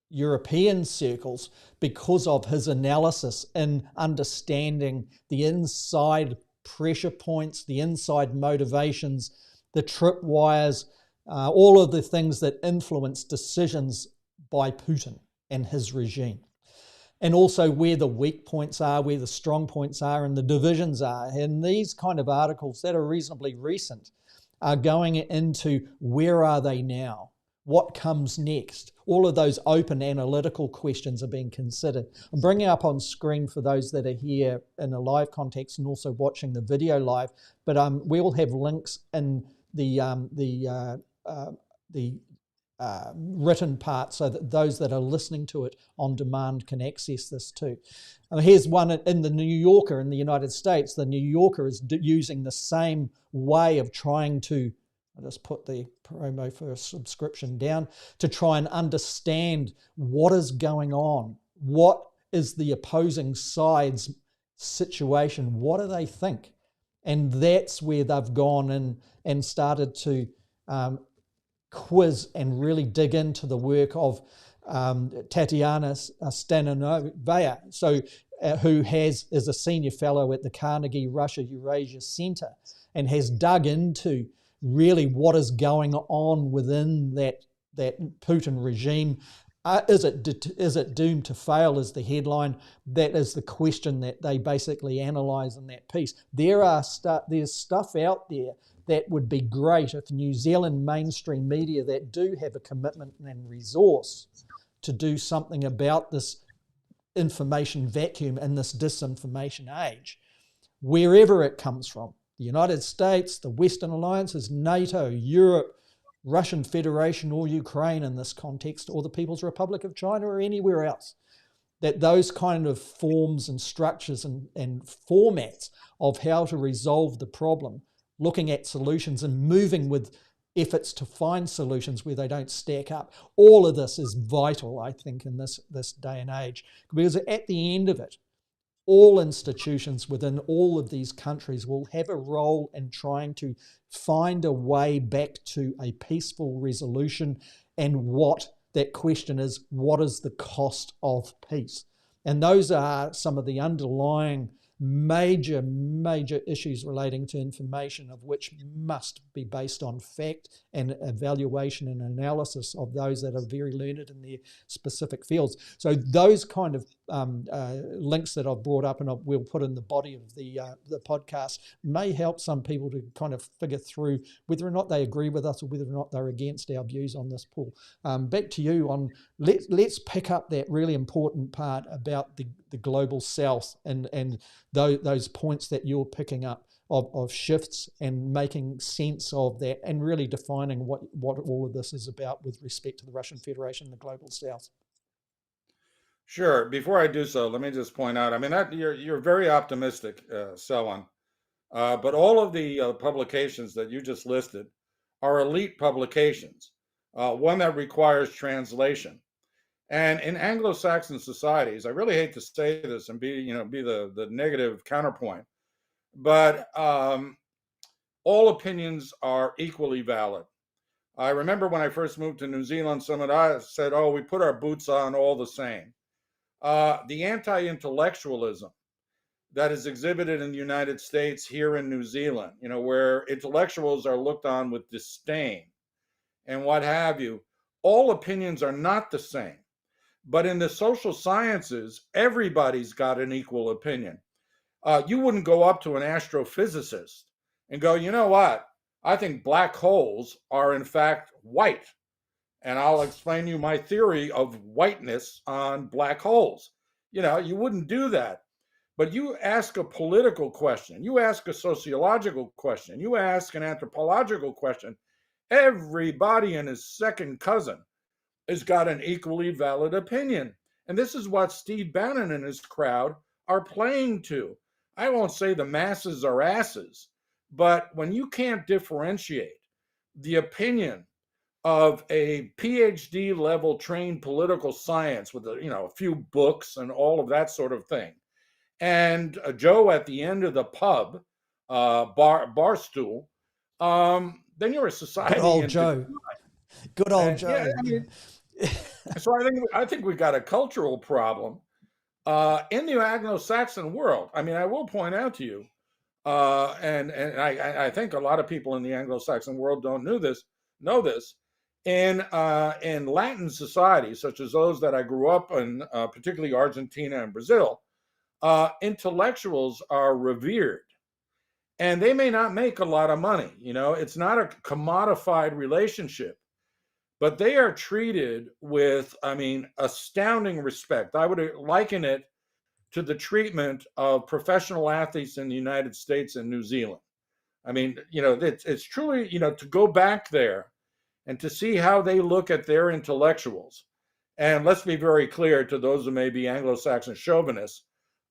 European circles because of his analysis in understanding the inside pressure points, the inside motivations, the tripwires, all of the things that influence decisions by Putin and his regime. And also where the weak points are, where the strong points are, and the divisions are. And these kind of articles that are reasonably recent are going into where are they now? What comes next? All of those open analytical questions are being considered. I'm bringing up on screen for those that are here in a live context and also watching the video live, but we will have links in the written part so that those that are listening to it on demand can access this too. Here's one in the New Yorker in the United States. The New Yorker is using the same way of trying to, I'll just put the promo for a subscription down, to try and understand what is going on. What is the opposing side's situation? What do they think? And that's where they've gone in and started to quiz and really dig into the work of Tatiana Stanislavova, who is a senior fellow at the Carnegie Russia-Eurasia Center and has dug into really what is going on within that Putin regime. Is it doomed to fail is the headline. That is the question that they basically analyse in that piece. There's stuff out there that would be great if New Zealand mainstream media that do have a commitment and resource to do something about this information vacuum in this disinformation age, wherever it comes from, the United States, the Western alliances, NATO, Europe, Russian Federation or Ukraine in this context, or the People's Republic of China or anywhere else, that those kind of forms and structures and formats of how to resolve the problem, looking at solutions and moving with efforts to find solutions where they don't stack up. All of this is vital, I think, in this day and age, because at the end of it, all institutions within all of these countries will have a role in trying to find a way back to a peaceful resolution. And what that question is, what is the cost of peace? And those are some of the underlying major issues relating to information, of which must be based on fact and evaluation and analysis of those that are very learned in their specific fields. So those kind of links that I've brought up and we'll put in the body of the podcast may help some people to kind of figure through whether or not they agree with us or whether or not they're against our views on this, Paul. Back to you on let's pick up that really important part about the global south and those points that you're picking up of shifts and making sense of that and really defining what all of this is about with respect to the Russian Federation and the global south. Sure. Before I do so, let me just point out, I mean, you're very optimistic, Selwyn, but all of the publications that you just listed are elite publications, one that requires translation. And in Anglo-Saxon societies, I really hate to say this and be the negative counterpoint, but all opinions are equally valid. I remember when I first moved to New Zealand, someone said, "Oh, we put our boots on all the same." The anti-intellectualism that is exhibited in the United States, here in New Zealand, where intellectuals are looked on with disdain and what have you, all opinions are not the same. But in the social sciences, everybody's got an equal opinion. You wouldn't go up to an astrophysicist and go, "You know what? I think black holes are in fact white. And I'll explain you my theory of whiteness on black holes." You wouldn't do that. But you ask a political question, you ask a sociological question, you ask an anthropological question, everybody and his second cousin has got an equally valid opinion. And this is what Steve Bannon and his crowd are playing to. I won't say the masses are asses, but when you can't differentiate the opinion of a PhD level trained political science with a few books and all of that sort of thing, and Joe at the end of the pub bar stool, then you're a society. Good old Joe. Good old Joe. Yeah, I mean, so I think we've got a cultural problem in the Anglo-Saxon world. I mean, I will point out to you, and I think a lot of people in the Anglo-Saxon world don't know this. In Latin societies, such as those that I grew up in, particularly Argentina and Brazil, intellectuals are revered. And they may not make a lot of money. It's not a commodified relationship, but they are treated with, astounding respect. I would liken it to the treatment of professional athletes in the United States and New Zealand. I mean, it's truly, to go back there and to see how they look at their intellectuals. And let's be very clear to those who may be Anglo-Saxon chauvinists,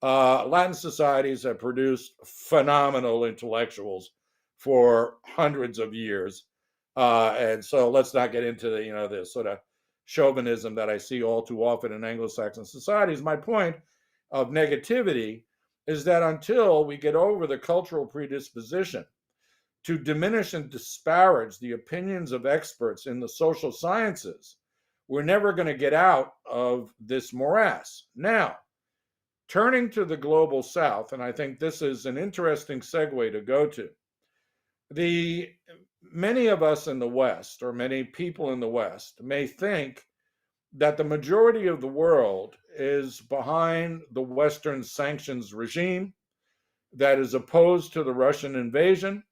Latin societies have produced phenomenal intellectuals for hundreds of years. And so let's not get into the sort of chauvinism that I see all too often in Anglo-Saxon societies. My point of negativity is that until we get over the cultural predisposition to diminish and disparage the opinions of experts in the social sciences, we're never going to get out of this morass. Now, turning to the global south, and I think this is an interesting segue to go to, many of us in the West, or many people in the West, may think that the majority of the world is behind the Western sanctions regime, that is opposed to the Russian invasion,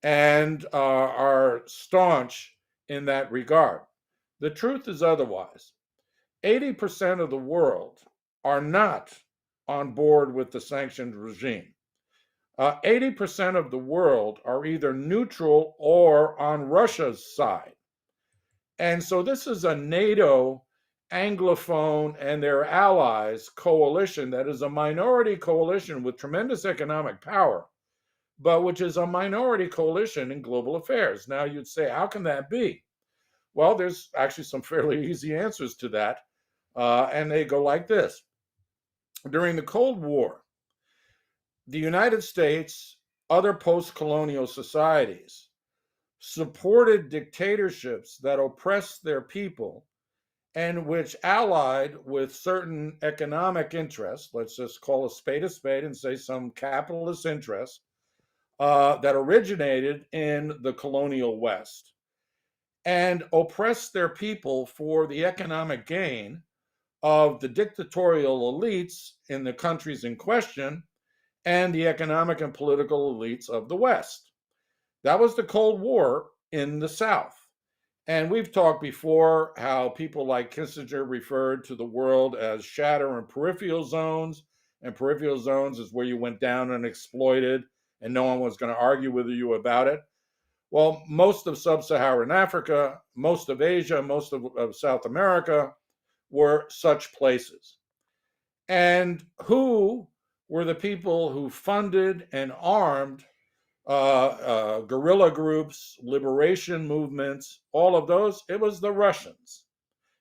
and are staunch in that regard. The truth is otherwise. 80% of the world are not on board with the sanctioned regime. 80% of the world are either neutral or on Russia's side. And so this is a NATO Anglophone and their allies coalition that is a minority coalition with tremendous economic power, but which is a minority coalition in global affairs. Now you'd say, how can that be? Well, there's actually some fairly easy answers to that, and they go like this. During the Cold War, the United States, other post-colonial societies, supported dictatorships that oppressed their people and which allied with certain economic interests, let's just call a spade and say some capitalist interests, that originated in the colonial West and oppressed their people for the economic gain of the dictatorial elites in the countries in question and the economic and political elites of the West. That was the Cold War in the South. And we've talked before how people like Kissinger referred to the world as shadow and peripheral zones. And peripheral zones is where you went down and exploited, and no one was going to argue with you about it. Well, most of sub-Saharan Africa, most of Asia, most of South America were such places. And who were the people who funded and armed guerrilla groups, liberation movements, all of those? It was the Russians.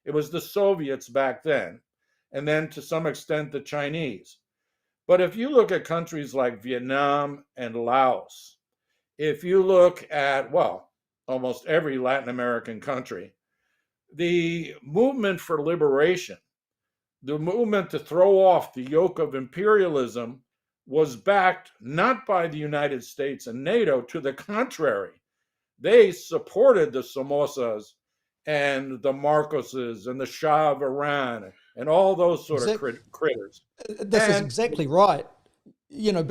It was the Soviets back then, and then to some extent the Chinese. But if you look at countries like Vietnam and Laos, if you look at, well, almost every Latin American country, the movement for liberation, the movement to throw off the yoke of imperialism, was backed not by the United States and NATO. To the contrary, they supported the Somozas and the Marcoses and the Shah of Iran and all those sort of critters. This is exactly right. You know,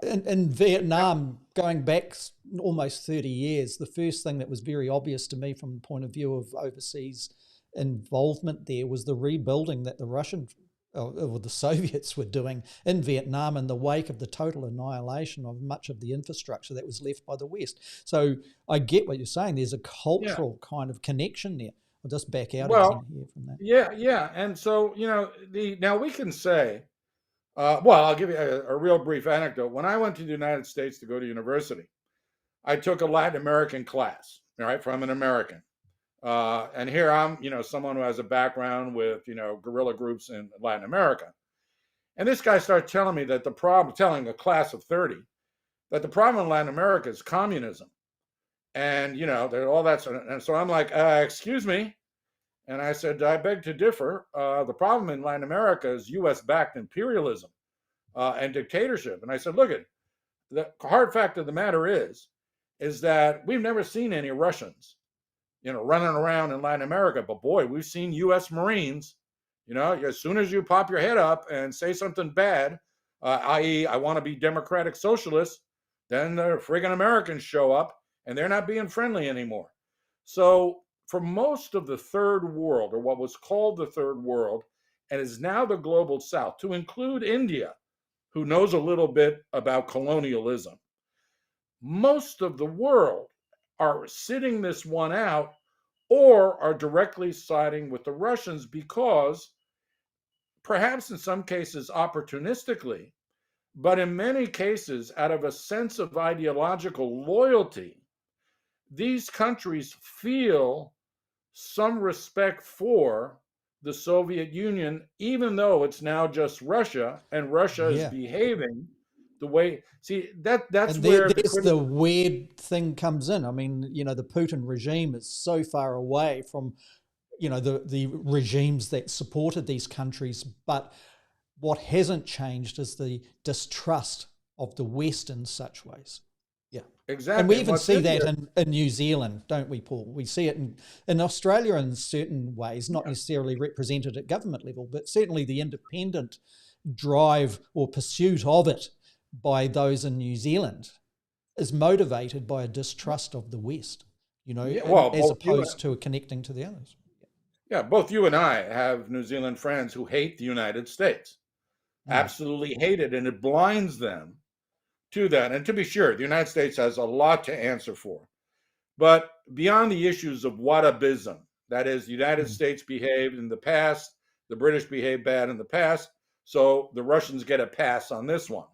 in Vietnam, going back almost 30 years, the first thing that was very obvious to me from the point of view of overseas involvement there was the rebuilding that the Russian or the Soviets were doing in Vietnam in the wake of the total annihilation of much of the infrastructure that was left by the West. So I get what you're saying. There's a cultural kind of connection there. I'll just back out again here from that. Yeah. And so, now we can say, I'll give you a real brief anecdote. When I went to the United States to go to university, I took a Latin American class, all right, from an American. And here I'm, someone who has a background with, guerrilla groups in Latin America. And this guy started telling me that telling a class of 30, that the problem in Latin America is communism. And, all that sort of, and so I'm like, excuse me. And I said, I beg to differ. The problem in Latin America is US-backed imperialism and dictatorship. And I said, look, the hard fact of the matter is that we've never seen any Russians running around in Latin America. But boy, we've seen U.S. Marines, as soon as you pop your head up and say something bad, i.e., I want to be democratic socialist, then the friggin' Americans show up and they're not being friendly anymore. So for most of the third world, or what was called the third world, and is now the global south, to include India, who knows a little bit about colonialism, most of the world are sitting this one out or are directly siding with the Russians because, perhaps in some cases opportunistically, but in many cases out of a sense of ideological loyalty, these countries feel some respect for the Soviet Union, even though it's now just Russia, and Russia is Yeah. behaving the way. See, that's And where the there's the critical. weird thing comes in. I mean, the Putin regime is so far away from, the regimes that supported these countries. But what hasn't changed is the distrust of the West in such ways. Yeah. And we Exactly, and even what's see in that there. in New Zealand, don't we, Paul? We see it in Australia in certain ways, not Yeah, necessarily represented at government level, but certainly the independent drive or pursuit of it by those in New Zealand is motivated by a distrust of the West, yeah. and Well, as opposed to connecting to the others. both you and I have New Zealand friends who hate the United States, Mm. absolutely hate it, and it blinds them to that. And to be sure, the United States has a lot to answer for. But beyond the issues of whatabism, that is, the United Mm. States behaved in the past, the British behaved bad in the past, so the Russians get a pass on this one.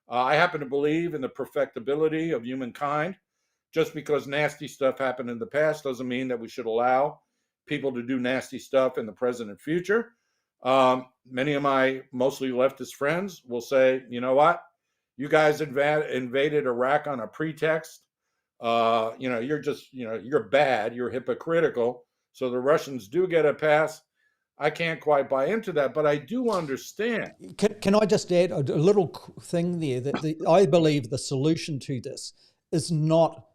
I happen to believe in the perfectibility of humankind. Just because nasty stuff happened in the past doesn't mean that we should allow people to do nasty stuff in the present and future. Many of my mostly leftist friends will say, you know what? You guys invaded Iraq on a pretext. You're just, you're bad, you're hypocritical. So the Russians do get a pass. I can't quite buy into that, but I do understand. Can I just add a little thing there that I believe the solution to this is not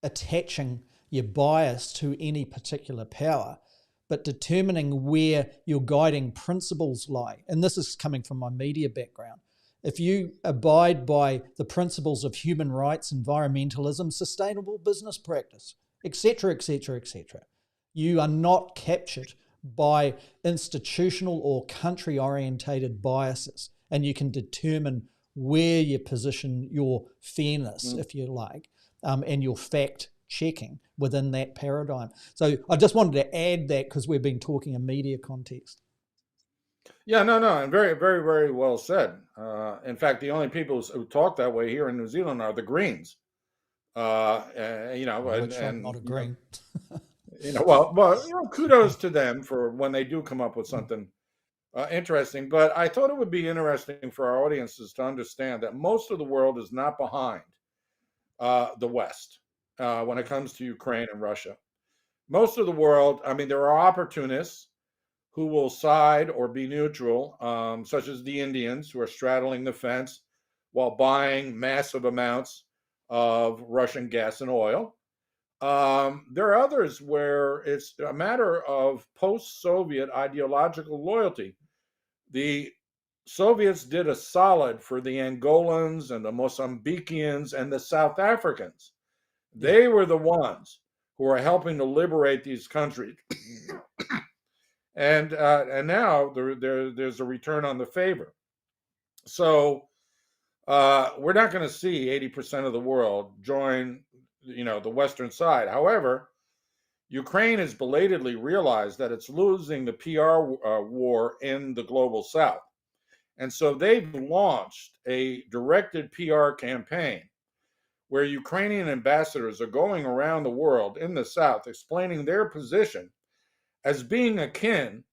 attaching your bias to any particular power, but determining where your guiding principles lie. And this is coming from my media background. If you abide by the principles of human rights, environmentalism, sustainable business practice, etc., etc., etc., you are not captured by institutional or country orientated biases, and you can determine where you position your fairness, if you like, and your fact checking within that paradigm. So I just wanted to add that because we've been talking in media context. Yeah, no, and very, very, very well said. In fact, the only people who talk that way here in New Zealand are the Greens. Which I'm not agreeing. Kudos to them for when they do come up with something interesting. But I thought it would be interesting for our audiences to understand that most of the world is not behind the West when it comes to Ukraine and Russia. Most of the world, I mean, there are opportunists who will side or be neutral, such as the Indians who are straddling the fence while buying massive amounts of Russian gas and oil. There are others where it's a matter of post Soviet ideological loyalty. The Soviets did a solid for the Angolans and the Mozambikians and the South Africans. Yeah. They were the ones who are helping to liberate these countries. And now there's a return on the favor. So we're not going to see 80% of the world join, the Western side. However, Ukraine has belatedly realized that it's losing the PR war in the global South. And so they've launched a directed PR campaign where Ukrainian ambassadors are going around the world in the South explaining their position as being akin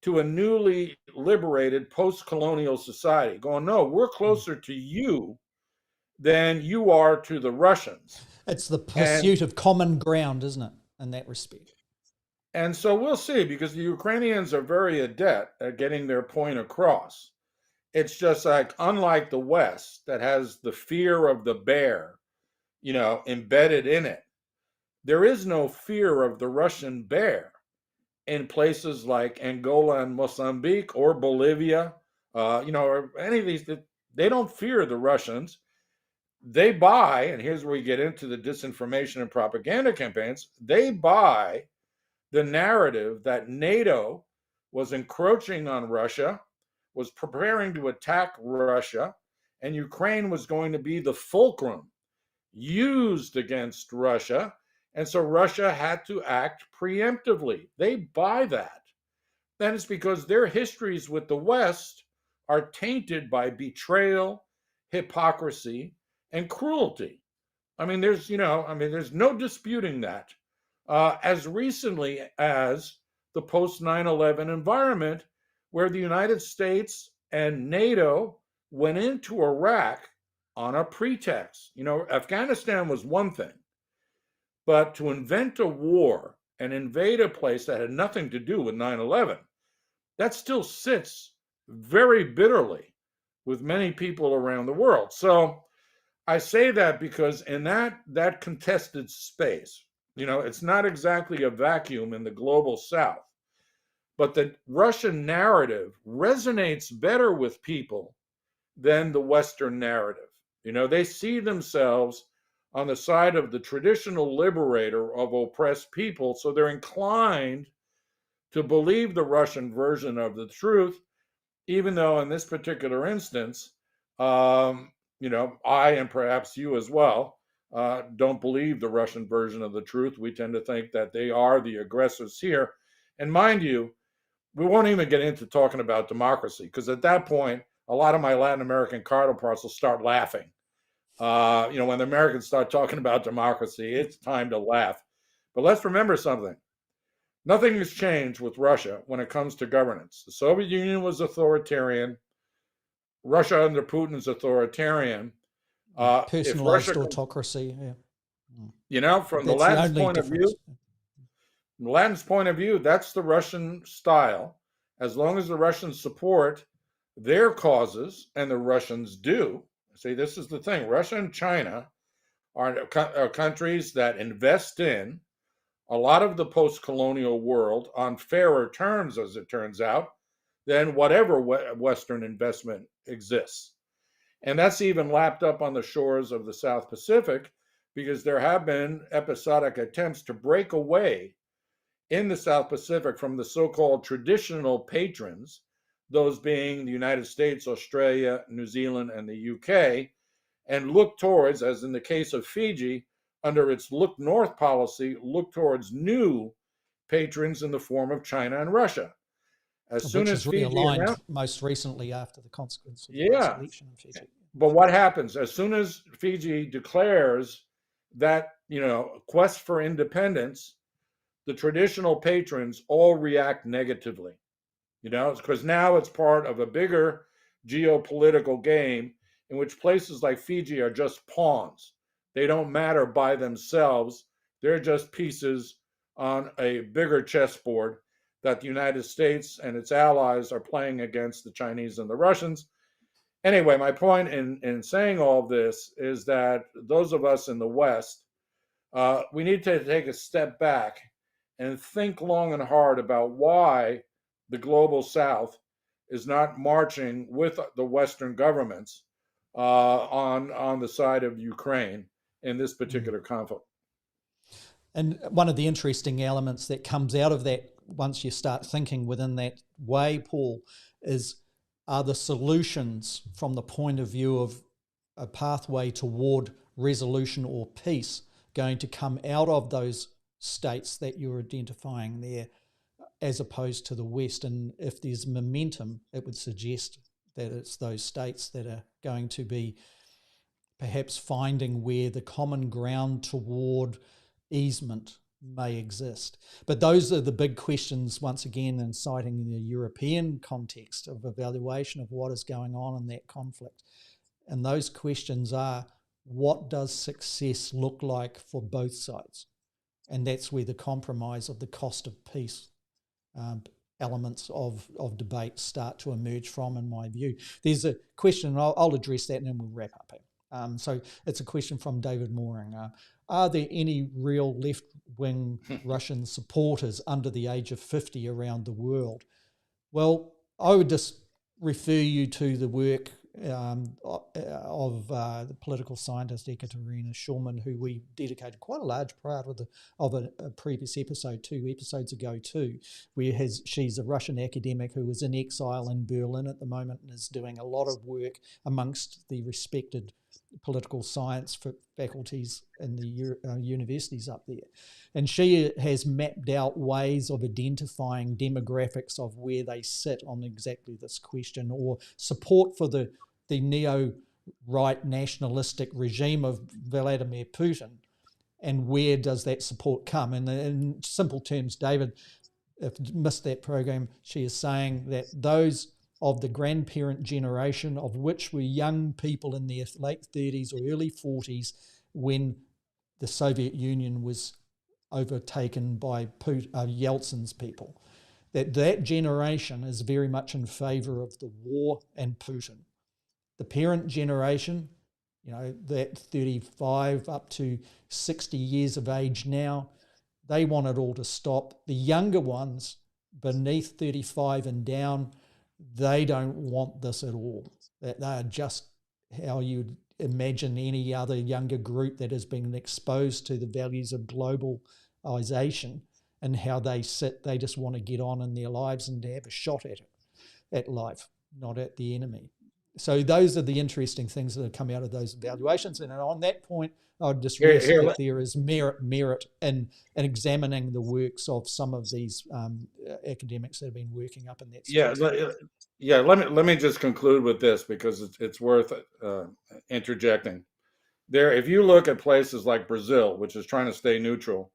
to a newly liberated post-colonial society, going, no, we're closer to you than you are to the Russians. It's the And pursuit of common ground, isn't it, in that respect? and so we'll see, because the Ukrainians are very adept at getting their point across. It's just like, unlike the West that has the fear of the bear, embedded in it, there is no fear of the Russian bear in places like Angola and Mozambique or Bolivia, or any of these. They don't fear the Russians. They buy, and here's where we get into the disinformation and propaganda campaigns. They buy the narrative that NATO was encroaching on Russia, was preparing to attack Russia, and Ukraine was going to be the fulcrum used against Russia And so Russia had to act preemptively. They buy that. That is because their histories with the West are tainted by betrayal, hypocrisy, and cruelty. There's no disputing that. As recently as the post 9/11 environment, where the United States and NATO went into Iraq on a pretext. Afghanistan was one thing, but to invent a war and invade a place that had nothing to do with 9/11, that still sits very bitterly with many people around the world. So I say that because in that contested space, it's not exactly a vacuum in the global South, but the Russian narrative resonates better with people than the Western narrative. They see themselves on the side of the traditional liberator of oppressed people, so they're inclined to believe the Russian version of the truth, even though in this particular instance, I and perhaps you as well don't believe the Russian version of the truth. We tend to think that they are the aggressors here. And mind you, we won't even get into talking about democracy, because at that point, a lot of my Latin American counterparts will start laughing. When the Americans start talking about democracy, it's time to laugh. But let's remember something. Nothing has changed with Russia when it comes to governance. The Soviet Union was authoritarian. Russia under Putin is authoritarian. Personalized autocracy. Yeah. From the Latin's point of view, that's the Russian style. As long as the Russians support their causes, and the Russians do. See, this is the thing. Russia and China are countries that invest in a lot of the post-colonial world on fairer terms, as it turns out, than whatever Western investment exists. And that's even lapped up on the shores of the South Pacific, because there have been episodic attempts to break away in the South Pacific from the so-called traditional patrons, those being the United States, Australia, New Zealand, and the UK, and look towards, as in the case of Fiji, under its look north policy, look towards new patrons in the form of China and Russia. As soon as Fiji realigned most recently after the consequence of the election in Fiji. But what happens as soon as Fiji declares that quest for independence, the traditional patrons all react negatively. Because now it's part of a bigger geopolitical game in which places like Fiji are just pawns. They don't matter by themselves. They're just pieces on a bigger chessboard that the United States and its allies are playing against the Chinese and the Russians. Anyway, my point in saying all this is that those of us in the West, we need to take a step back and think long and hard about why the global South is not marching with the Western governments on the side of Ukraine in this particular conflict. And one of the interesting elements that comes out of that, once you start thinking within that way, Paul, are the solutions from the point of view of a pathway toward resolution or peace going to come out of those states that you're identifying there, as opposed to the West? And if there's momentum, it would suggest that it's those states that are going to be perhaps finding where the common ground toward easement may exist. But those are the big questions, once again, in citing the European context of evaluation of what is going on in that conflict. And those questions are, what does success look like for both sides? And that's where the compromise of the cost of peace elements of debate start to emerge from, in my view. There's a question, I'll address that and then we'll wrap up here. So it's a question from David Mooring. Are there any real left-wing Russian supporters under the age of 50 around the world? Well, I would just refer you to the work of the political scientist Ekaterina Shulman, who we dedicated quite a large part of a previous episode, 2 episodes ago too, where she's a Russian academic who is in exile in Berlin at the moment and is doing a lot of work amongst the respected political science faculties in the universities up there. And she has mapped out ways of identifying demographics of where they sit on exactly this question, or support for the neo-right nationalistic regime of Vladimir Putin. And where does that support come? And in simple terms, David, if you missed that program, she is saying that those of the grandparent generation, of which were young people in their late 30s or early 40s when the Soviet Union was overtaken by Yeltsin's people, that generation is very much in favour of the war and Putin. The parent generation, that 35 up to 60 years of age now, they want it all to stop. The younger ones, beneath 35 and down, they don't want this at all. They are just how you'd imagine any other younger group that has been exposed to the values of globalization and how they sit. They just want to get on in their lives and to have a shot at it, at life, not at the enemy. So those are the interesting things that have come out of those evaluations. And on that point, I'd just rest that there is merit in examining the works of some of these academics that have been working up in that space. Let me just conclude with this, because it's worth interjecting. If you look at places like Brazil, which is trying to stay neutral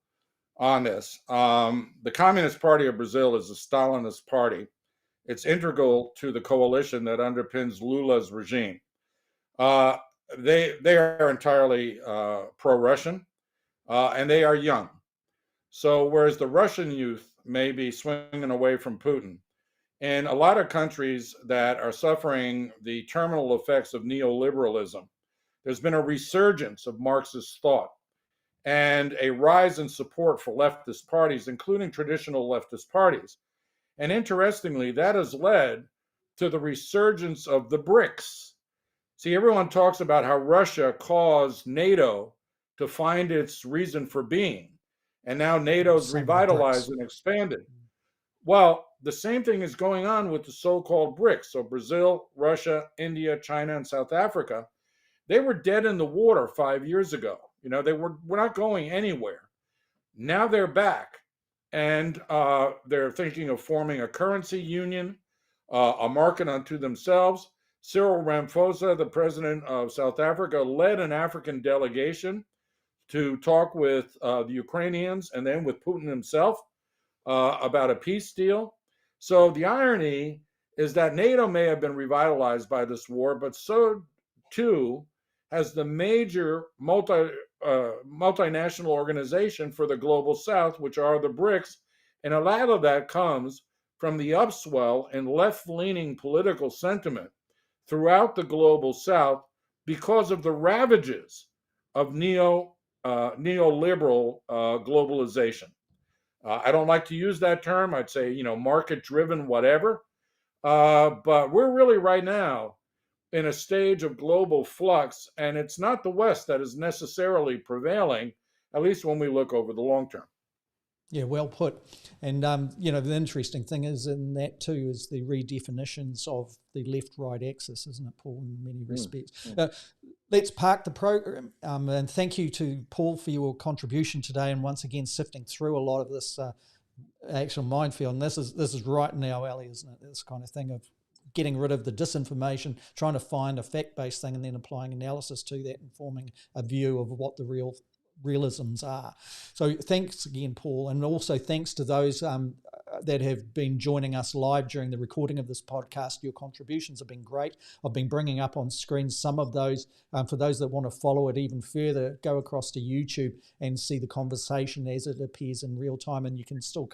on this, the Communist Party of Brazil is a Stalinist party. It's integral to the coalition that underpins Lula's regime. They are entirely pro-Russian, and they are young. So whereas the Russian youth may be swinging away from Putin, in a lot of countries that are suffering the terminal effects of neoliberalism, there's been a resurgence of Marxist thought and a rise in support for leftist parties, including traditional leftist parties. And interestingly, that has led to the resurgence of the BRICS. See, everyone talks about how Russia caused NATO to find its reason for being. And now NATO's revitalized and expanded. Well, the same thing is going on with the so-called BRICS. So Brazil, Russia, India, China, and South Africa, they were dead in the water 5 years ago. They were not going anywhere. Now they're back. And they're thinking of forming a currency union, a market unto themselves. Cyril Ramaphosa, the president of South Africa, led an African delegation to talk with the Ukrainians and then with Putin himself about a peace deal. So the irony is that NATO may have been revitalized by this war, but so too has the major multinational organization for the global South, which are the BRICS. And a lot of that comes from the upswell in left-leaning political sentiment throughout the global South because of the ravages of neoliberal globalization. I don't like to use that term. I'd say, market-driven, whatever. But we're really right now in a stage of global flux, and it's not the West that is necessarily prevailing, at least when we look over the long term. Yeah, well put. And, the interesting thing is in that too is the redefinitions of the left-right axis, isn't it, Paul, in many respects? Let's park the program. And thank you to Paul for your contribution today, and once again sifting through a lot of this actual minefield. And this is right in our alley, isn't it? This kind of thing of getting rid of the disinformation, trying to find a fact-based thing and then applying analysis to that and forming a view of what the realisms are. So thanks again, Paul, and also thanks to those that have been joining us live during the recording of this podcast. Your contributions have been great. I've been bringing up on screen some of those. For those that want to follow it even further, go across to YouTube and see the conversation as it appears in real time, and you can still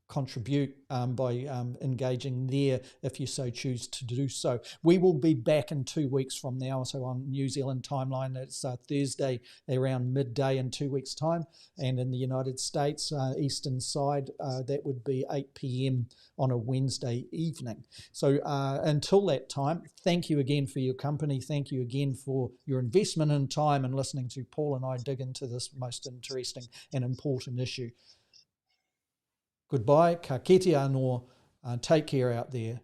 contribute by engaging there if you so choose to do so. We will be back in 2 weeks from now, so on New Zealand timeline it's Thursday around midday in 2 weeks time, and in the United States eastern side that would be 8 p.m. on a Wednesday evening. So until that time, thank you again for your company. Thank you again for your investment in time and listening to Paul and I dig into this most interesting and important issue. Goodbye, ka kite anō, take care out there.